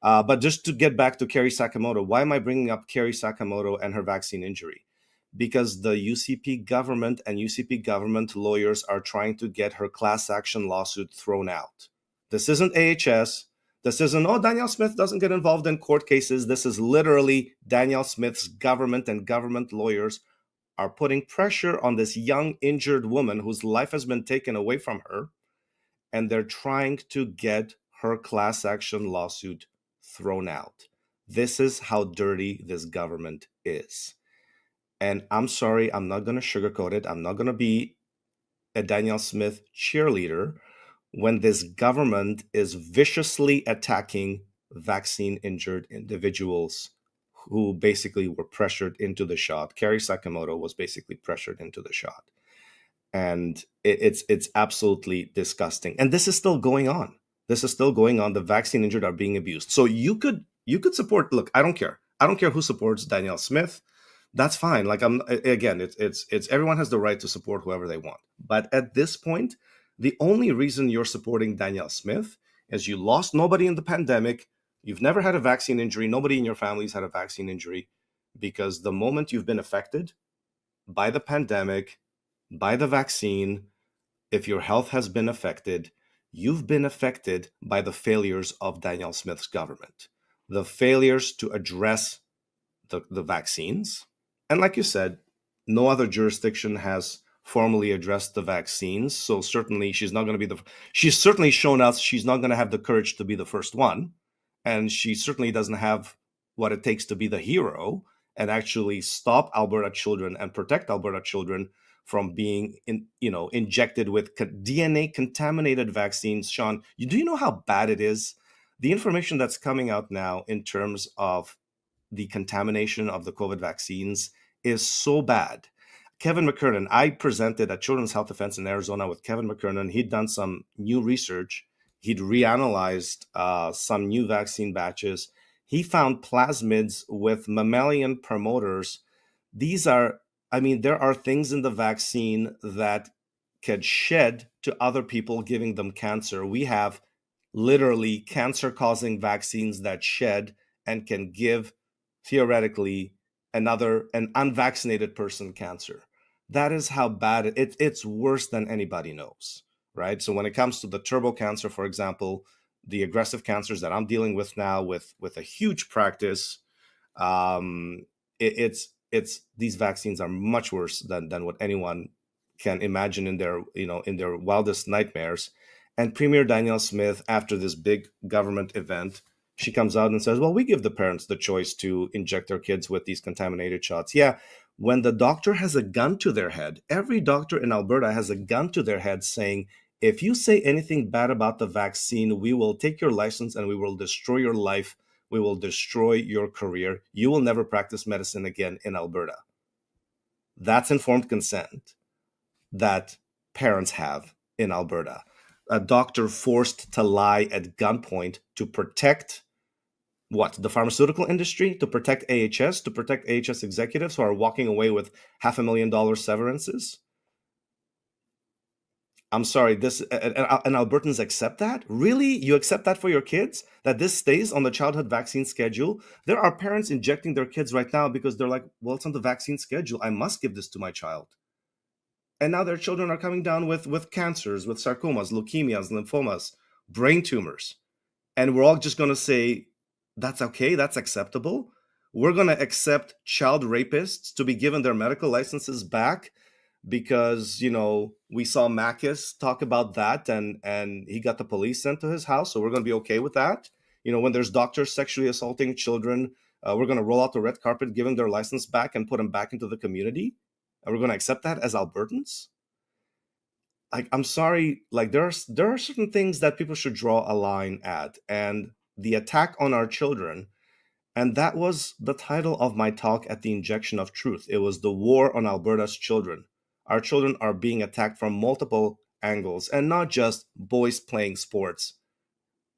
But just to get back to Carrie Sakamoto, why am I bringing up Carrie Sakamoto and her vaccine injury? because the UCP government and UCP government lawyers are trying to get her class action lawsuit thrown out. This isn't AHS. This isn't, oh, Danielle Smith doesn't get involved in court cases. This is literally Danielle Smith's government and government lawyers are putting pressure on this young injured woman whose life has been taken away from her, and they're trying to get her class action lawsuit thrown out. This is how dirty this government is. And I'm sorry, I'm not going to sugarcoat it. I'm not going to be a Danielle Smith cheerleader when this government is viciously attacking vaccine injured individuals who basically were pressured into the shot. Kerry Sakamoto was basically pressured into the shot. And it's absolutely disgusting. And this is still going on. This is still going on. The vaccine injured are being abused. So you could support, look, I don't care. I don't care who supports Danielle Smith. That's fine. Like, it's everyone has the right to support whoever they want. But at this point, the only reason you're supporting Danielle Smith is you lost nobody in the pandemic. You've never had a vaccine injury. Nobody in your family's had a vaccine injury, because the moment you've been affected by the pandemic, by the vaccine, if your health has been affected, you've been affected by the failures of Danielle Smith's government, the failures to address the vaccines. And like you said, no other jurisdiction has formally addressed the vaccines. So certainly she's not going to be she's certainly shown us she's not going to have the courage to be the first one. And she certainly doesn't have what it takes to be the hero and actually stop Alberta children and protect Alberta children from being injected with DNA contaminated vaccines. Shaun, do you know how bad it is? The information that's coming out now in terms of the contamination of the COVID vaccines is so bad. Kevin McKernan, I presented at Children's Health Defense in Arizona with Kevin McKernan. He'd done some new research. He'd reanalyzed some new vaccine batches. He found plasmids with mammalian promoters. There are things in the vaccine that could shed to other people, giving them cancer. We have literally cancer-causing vaccines that shed and can give, theoretically, an unvaccinated person cancer. That is how bad it's worse than anybody knows, right? So when it comes to the turbo cancer, for example, the aggressive cancers that I'm dealing with now with a huge practice, these vaccines are much worse than what anyone can imagine in their wildest nightmares. And Premier Danielle Smith, after this big government event, she comes out and says, well, we give the parents the choice to inject their kids with these contaminated shots. Yeah, when the doctor has a gun to their head, every doctor in Alberta has a gun to their head saying, if you say anything bad about the vaccine, we will take your license and we will destroy your life. We will destroy your career. You will never practice medicine again in Alberta. That's informed consent that parents have in Alberta. A doctor forced to lie at gunpoint to protect the pharmaceutical industry, to protect AHS, to protect AHS executives who are walking away with $500,000 severances. I'm sorry, and Albertans accept that? Really? You accept that for your kids? That this stays on the childhood vaccine schedule? There are parents injecting their kids right now because they're like, well, it's on the vaccine schedule. I must give this to my child. And now their children are coming down with cancers, with sarcomas, leukemias, lymphomas, brain tumors. And we're all just going to say, that's okay, that's acceptable. We're going to accept child rapists to be given their medical licenses back because, we saw Makis talk about that and he got the police sent to his house. So we're going to be okay with that. When there's doctors sexually assaulting children, we're going to roll out the red carpet, give them their license back and put them back into the community. And we're going to accept that as Albertans? I'm sorry, there are certain things that people should draw a line at. And the attack on our children, and that was the title of my talk at the Injection of Truth. It was the war on Alberta's children. Our children are being attacked from multiple angles, and not just boys playing sports,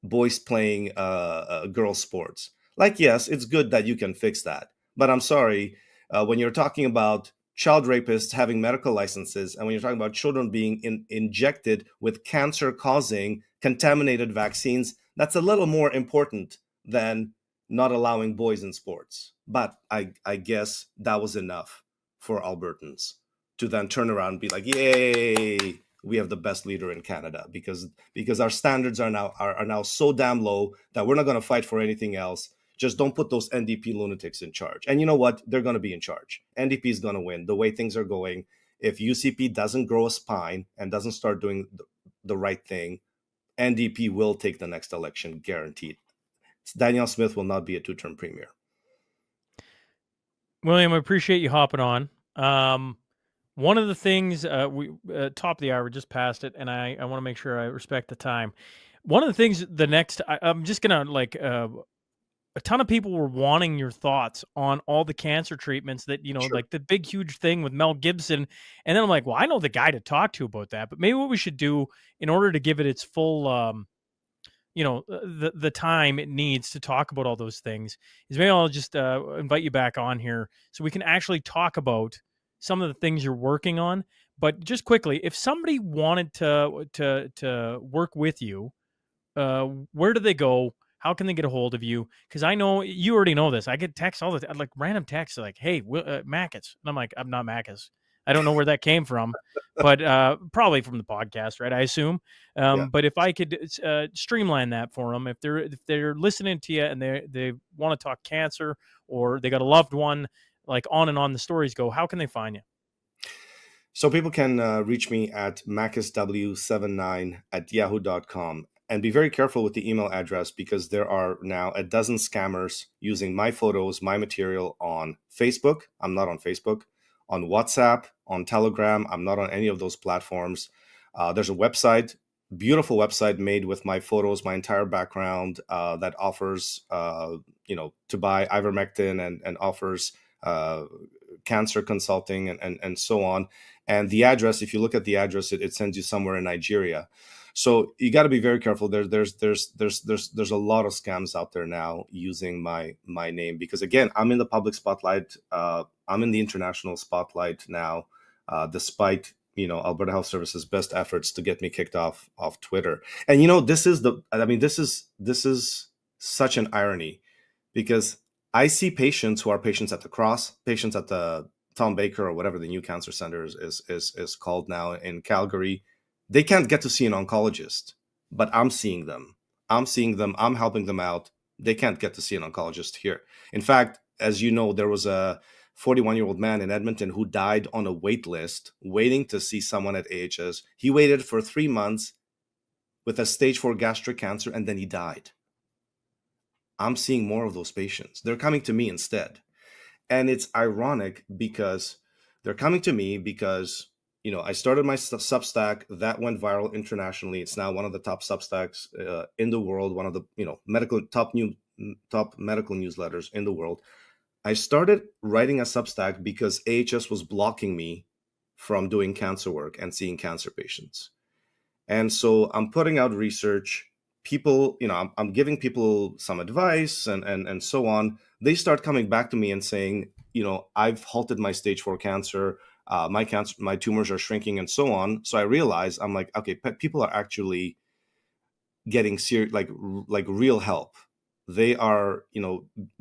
boys playing girls sports. Yes, it's good that you can fix that. But I'm sorry, when you're talking about child rapists having medical licenses, and when you're talking about children being injected with cancer-causing contaminated vaccines, that's a little more important than not allowing boys in sports. But I guess that was enough for Albertans to then turn around and be like, yay, we have the best leader in Canada, because our standards are now so damn low that we're not going to fight for anything else. Just don't put those NDP lunatics in charge. And you know what? They're going to be in charge. NDP is going to win the way things are going. If UCP doesn't grow a spine and doesn't start doing the right thing, NDP will take the next election, guaranteed. Danielle Smith will not be a two-term premier. William, I appreciate you hopping on. One of the things we top of the hour, just passed it, and I want to make sure I respect the time. One of the things, I'm just gonna a ton of people were wanting your thoughts on all the cancer treatments that, Sure. like the big, huge thing with Mel Gibson. And then I'm like, well, I know the guy to talk to about that, but maybe what we should do in order to give it its full, the time it needs to talk about all those things is maybe I'll just invite you back on here so we can actually talk about some of the things you're working on. But just quickly, if somebody wanted to work with you, where do they go? How can they get a hold of you? Because I know you already know this. I get texts all the time, like random texts, like, "Hey, Makis," and I'm like, "I'm not Makis." I don't know where that came from, but probably from the podcast, right? I assume. Yeah. But if I could streamline that for them, if they're listening to you and they want to talk cancer or they got a loved one, like on and on the stories go, how can they find you? So people can reach me at makisw79@yahoo.com. And be very careful with the email address, because there are now a dozen scammers using my photos, my material on Facebook. I'm not on Facebook. On WhatsApp, on Telegram. I'm not on any of those platforms. There's a website, beautiful website made with my photos, my entire background, that offers, to buy ivermectin and offers cancer consulting and so on. And the address, if you look at the address, it sends you somewhere in Nigeria. So you got to be very careful. There's a lot of scams out there now using my name, because again, I'm in the public spotlight. I'm in the international spotlight now, despite Alberta Health Services' best efforts to get me kicked off Twitter. And this is such an irony, because I see patients who are patients at the Cross, patients at the Tom Baker or whatever the new cancer center is called now in Calgary. They can't get to see an oncologist, but I'm seeing them. I'm helping them out. They can't get to see an oncologist here. In fact, as you know, there was a 41-year-old man in Edmonton who died on a wait list waiting to see someone at AHS. He waited for 3 months with a stage 4 gastric cancer, and then he died. I'm seeing more of those patients. They're coming to me instead. And it's ironic because they're coming to me because, I started my Substack that went viral internationally. It's now one of the top Substacks in the world, one of the, top medical newsletters in the world. I started writing a Substack because AHS was blocking me from doing cancer work and seeing cancer patients. And so I'm putting out research. People, I'm giving people some advice and so on. They start coming back to me and saying, I've halted my stage 4 cancer. My tumors are shrinking and so on. So I realize, I'm like, okay, people are actually getting serious, like real help. They are,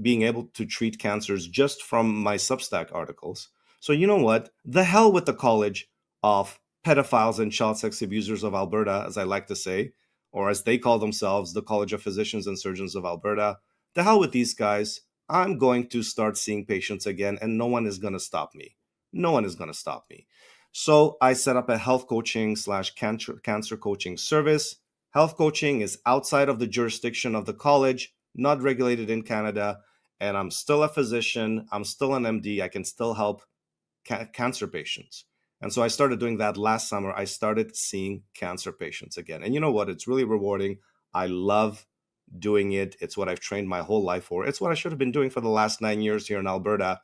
being able to treat cancers just from my Substack articles. So you know what? The hell with the College of Pedophiles and Child Sex Abusers of Alberta, as I like to say, or as they call themselves, the College of Physicians and Surgeons of Alberta. The hell with these guys. I'm going to start seeing patients again, and no one is going to stop me. No one is going to stop me. So I set up a health coaching / cancer coaching service. Health coaching is outside of the jurisdiction of the college, not regulated in Canada, and I'm still a physician. I'm still an MD. I can still help cancer patients. And so I started doing that last summer. I started seeing cancer patients again. And you know what? It's really rewarding. I love doing it. It's what I've trained my whole life for. It's what I should have been doing for the last 9 years here in Alberta,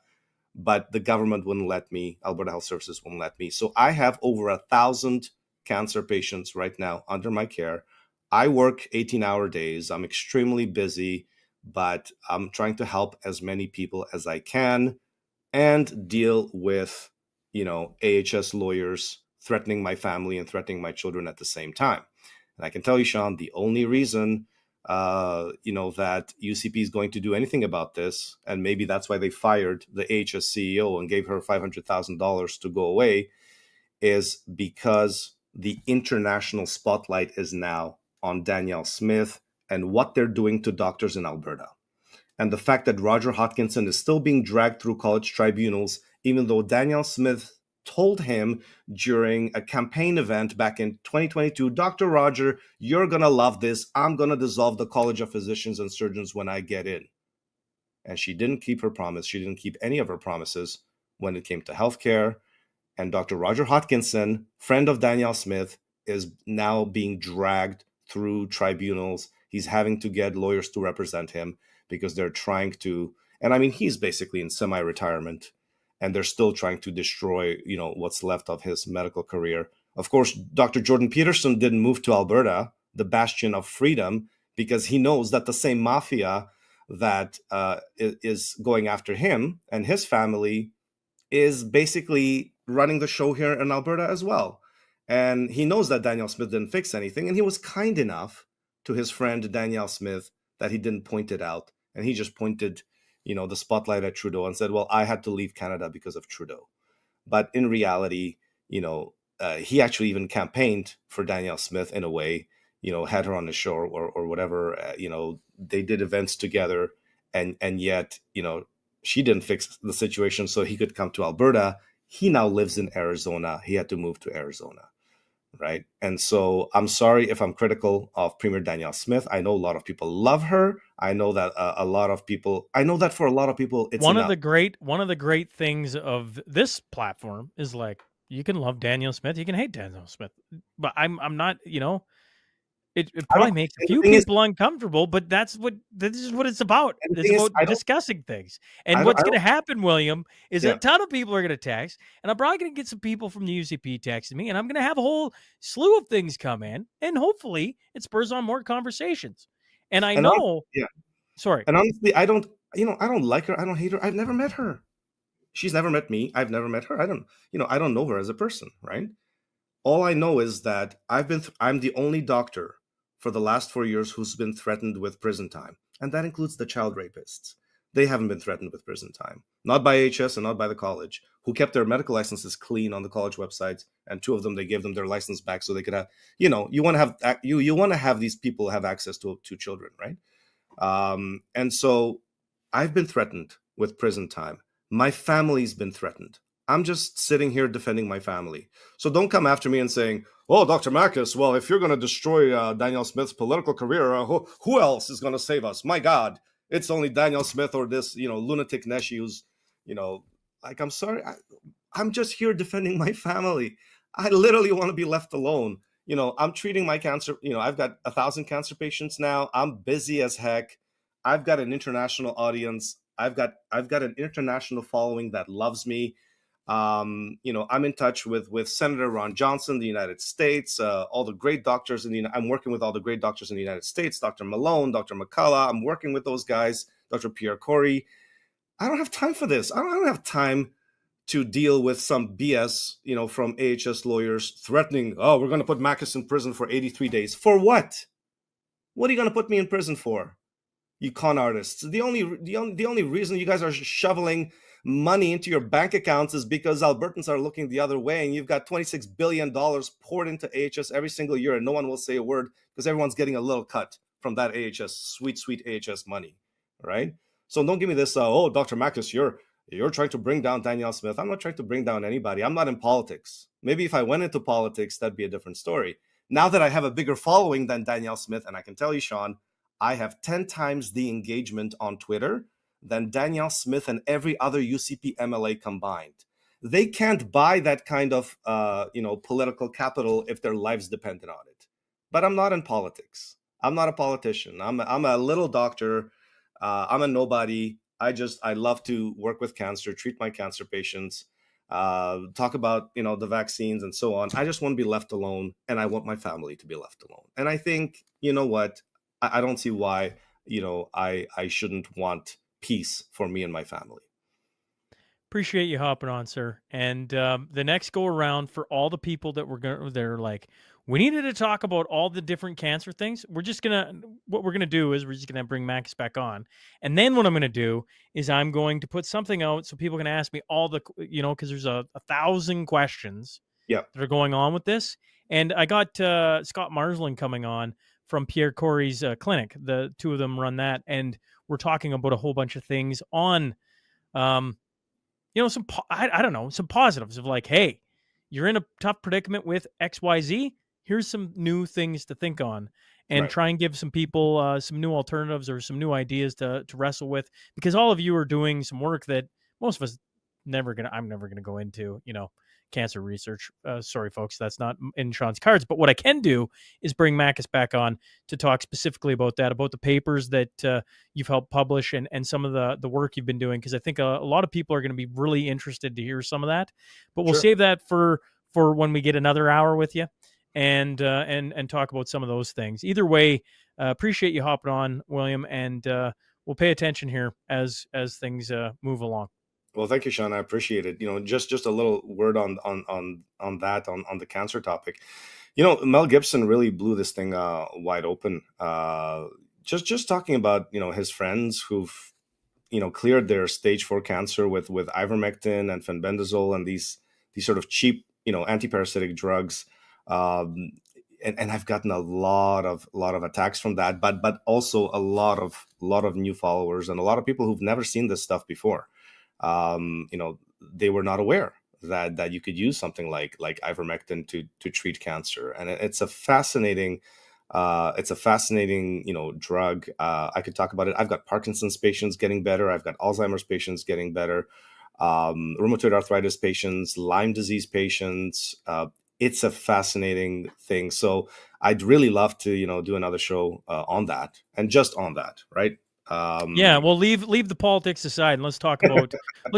but the government wouldn't let me. Alberta Health Services wouldn't let me. So I have over 1,000 cancer patients right now under my care. I work 18-hour days. I'm extremely busy, but I'm trying to help as many people as I can and deal with, AHS lawyers threatening my family and threatening my children at the same time. And I can tell you, Shawn, the only reason that UCP is going to do anything about this, and maybe that's why they fired the AHS CEO and gave her $500,000 to go away, is because the international spotlight is now on Danielle Smith and what they're doing to doctors in Alberta. And the fact that Roger Hodkinson is still being dragged through college tribunals, even though Danielle Smith told him during a campaign event back in 2022, Dr. Roger, you're going to love this. I'm going to dissolve the College of Physicians and Surgeons when I get in. And she didn't keep her promise. She didn't keep any of her promises when it came to healthcare. And Dr. Roger Hodkinson, friend of Danielle Smith, is now being dragged through tribunals. He's having to get lawyers to represent him because they're trying to, and I mean, he's basically in semi-retirement, and they're still trying to destroy, what's left of his medical career. Of course, Dr. Jordan Peterson didn't move to Alberta, the bastion of freedom, because he knows that the same mafia that is going after him and his family is basically running the show here in Alberta as well. And he knows that Danielle Smith didn't fix anything, and he was kind enough to his friend Danielle Smith that he didn't point it out. And he just pointed, the spotlight at Trudeau and said, well, I had to leave Canada because of Trudeau. But in reality, he actually even campaigned for Danielle Smith in a way, had her on the show or whatever. They did events together, and yet, she didn't fix the situation so he could come to Alberta. He now lives in Arizona. He had to move to Arizona. Right. And so I'm sorry if I'm critical of Premier Danielle Smith. I know a lot of people love her. I know that for a lot of people, it's one of the great things of this platform is like, you can love Danielle Smith, you can hate Danielle Smith, but I'm not, it probably makes a few people uncomfortable, but this is what it's about. It's about discussing things. And what's going to happen, William, is a ton of people are going to text, and I'm probably going to get some people from the UCP texting me, and I'm going to have a whole slew of things come in, and hopefully it spurs on more conversations. And I know, sorry. And honestly, I don't like her. I don't hate her. I've never met her. She's never met me. I've never met her. I don't know her as a person, right? All I know is that I'm the only doctor for the last 4 years who's been threatened with prison time. And that includes the child rapists. They haven't been threatened with prison time. Not by HS and not by the college, who kept their medical licenses clean on the college websites. And 2 of them, they gave them their license back so they could have, you want to have these people have access to children, right? And so I've been threatened with prison time. My family's been threatened. I'm just sitting here defending my family. So don't come after me and saying, oh, Dr. Makis, well, if you're going to destroy Danielle Smith's political career, who else is going to save us? My God, it's only Danielle Smith or this, lunatic Neshi who's, I'm sorry. I'm just here defending my family. I literally want to be left alone. I'm treating my cancer. I've got 1,000 cancer patients now. I'm busy as heck. I've got an international audience. I've got an international following that loves me. I'm in touch with Senator Ron Johnson, the United States, all the great doctors I'm working with all the great doctors in the United States, Dr. Malone, Dr. McCullough. I'm working with those guys, Dr. Pierre Corey. I don't have time for this. I don't have time to deal with some BS, from AHS lawyers threatening, oh, we're going to put Makis in prison for 83 days. For what? What are you going to put me in prison for? You con artists. The only reason you guys are shoveling money into your bank accounts is because Albertans are looking the other way, and you've got $26 billion poured into AHS every single year, and no one will say a word because everyone's getting a little cut from that AHS, sweet AHS money, right? So don't give me this, oh, Dr. Makis, you're trying to bring down Danielle Smith. I'm not trying to bring down anybody. I'm not in politics. Maybe if I went into politics, that'd be a different story. Now that I have a bigger following than Danielle Smith, and I can tell you, Shawn, I have 10 times the engagement on Twitter than Danielle Smith and every other UCP MLA combined. They can't buy that kind of political capital if their lives depended on it. But I'm not in politics. I'm not a politician. I'm a little doctor. I'm a nobody. I love to work with cancer, treat my cancer patients, talk about the vaccines and so on. I just want to be left alone, and I want my family to be left alone. And I think, what, I don't see why I shouldn't want peace for me and my family. Appreciate you hopping on, sir. And the next go around, for all the people that they're like, we needed to talk about all the different cancer things. What we're going to do is we're just going to bring Makis back on. And then what I'm going to do is I'm going to put something out so people can ask me all the, because there's a 1,000 questions Yeah. that are going on with this. And I got Scott Marsland coming on from Pierre Corey's clinic. The two of them run that. And we're talking about a whole bunch of things on, some positives of like, hey, you're in a tough predicament with XYZ. Here's some new things to think on, and Right. try and give some people some new alternatives or some new ideas to wrestle with, because all of you are doing some work that most of us I'm never gonna go into, cancer research. Sorry, folks, that's not in Sean's cards. But what I can do is bring Makis back on to talk specifically about that, about the papers that you've helped publish, and some of the work you've been doing, because I think a lot of people are going to be really interested to hear some of that. But we'll Sure. save that for when we get another hour with you, and talk about some of those things. Either way, appreciate you hopping on, William, and we'll pay attention here as things move along. Well, thank you, Sean. I appreciate it. Just a little word on that on the cancer topic. Mel Gibson really blew this thing wide open. Just talking about his friends who've cleared their stage 4 cancer with ivermectin and fenbendazole and these sort of cheap antiparasitic drugs. And I've gotten a lot of attacks from that, but also a lot of new followers and a lot of people who've never seen this stuff before. They were not aware that you could use something like ivermectin to treat cancer, and it's a fascinating drug. I could talk about it. I've got Parkinson's patients getting better. I've got Alzheimer's patients getting better. Rheumatoid arthritis patients, Lyme disease patients. It's a fascinating thing. So I'd really love to do another show on that, and just on that, right? Yeah, well, leave the politics aside and let's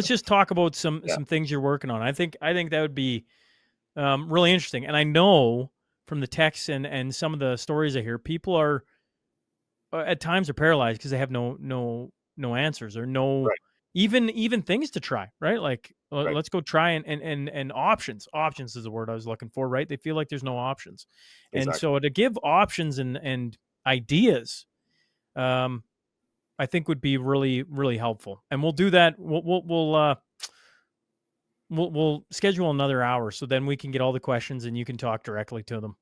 just talk about some things you're working on. I think that would be really interesting. And I know from the texts and some of the stories I hear, people are at times are paralyzed because they have no answers or no Right. even things to try, right? Like Right. let's go try and options is the word I was looking for, right? They feel like there's no options. And Exactly. so to give options and ideas, I think would be really, really helpful. And we'll do that. We'll schedule another hour so then we can get all the questions and you can talk directly to them.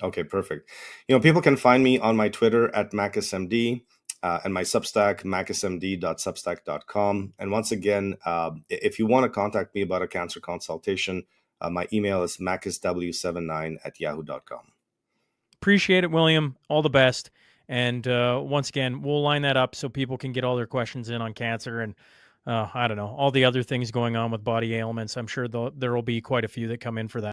Okay, perfect. People can find me on my Twitter at MakisMD and my Substack, makismd.substack.com. And once again, if you want to contact me about a cancer consultation, my email is makisw79@yahoo.com. Appreciate it, William. All the best. And once again, we'll line that up so people can get all their questions in on cancer and, I don't know, all the other things going on with body ailments. I'm sure there will be quite a few that come in for that.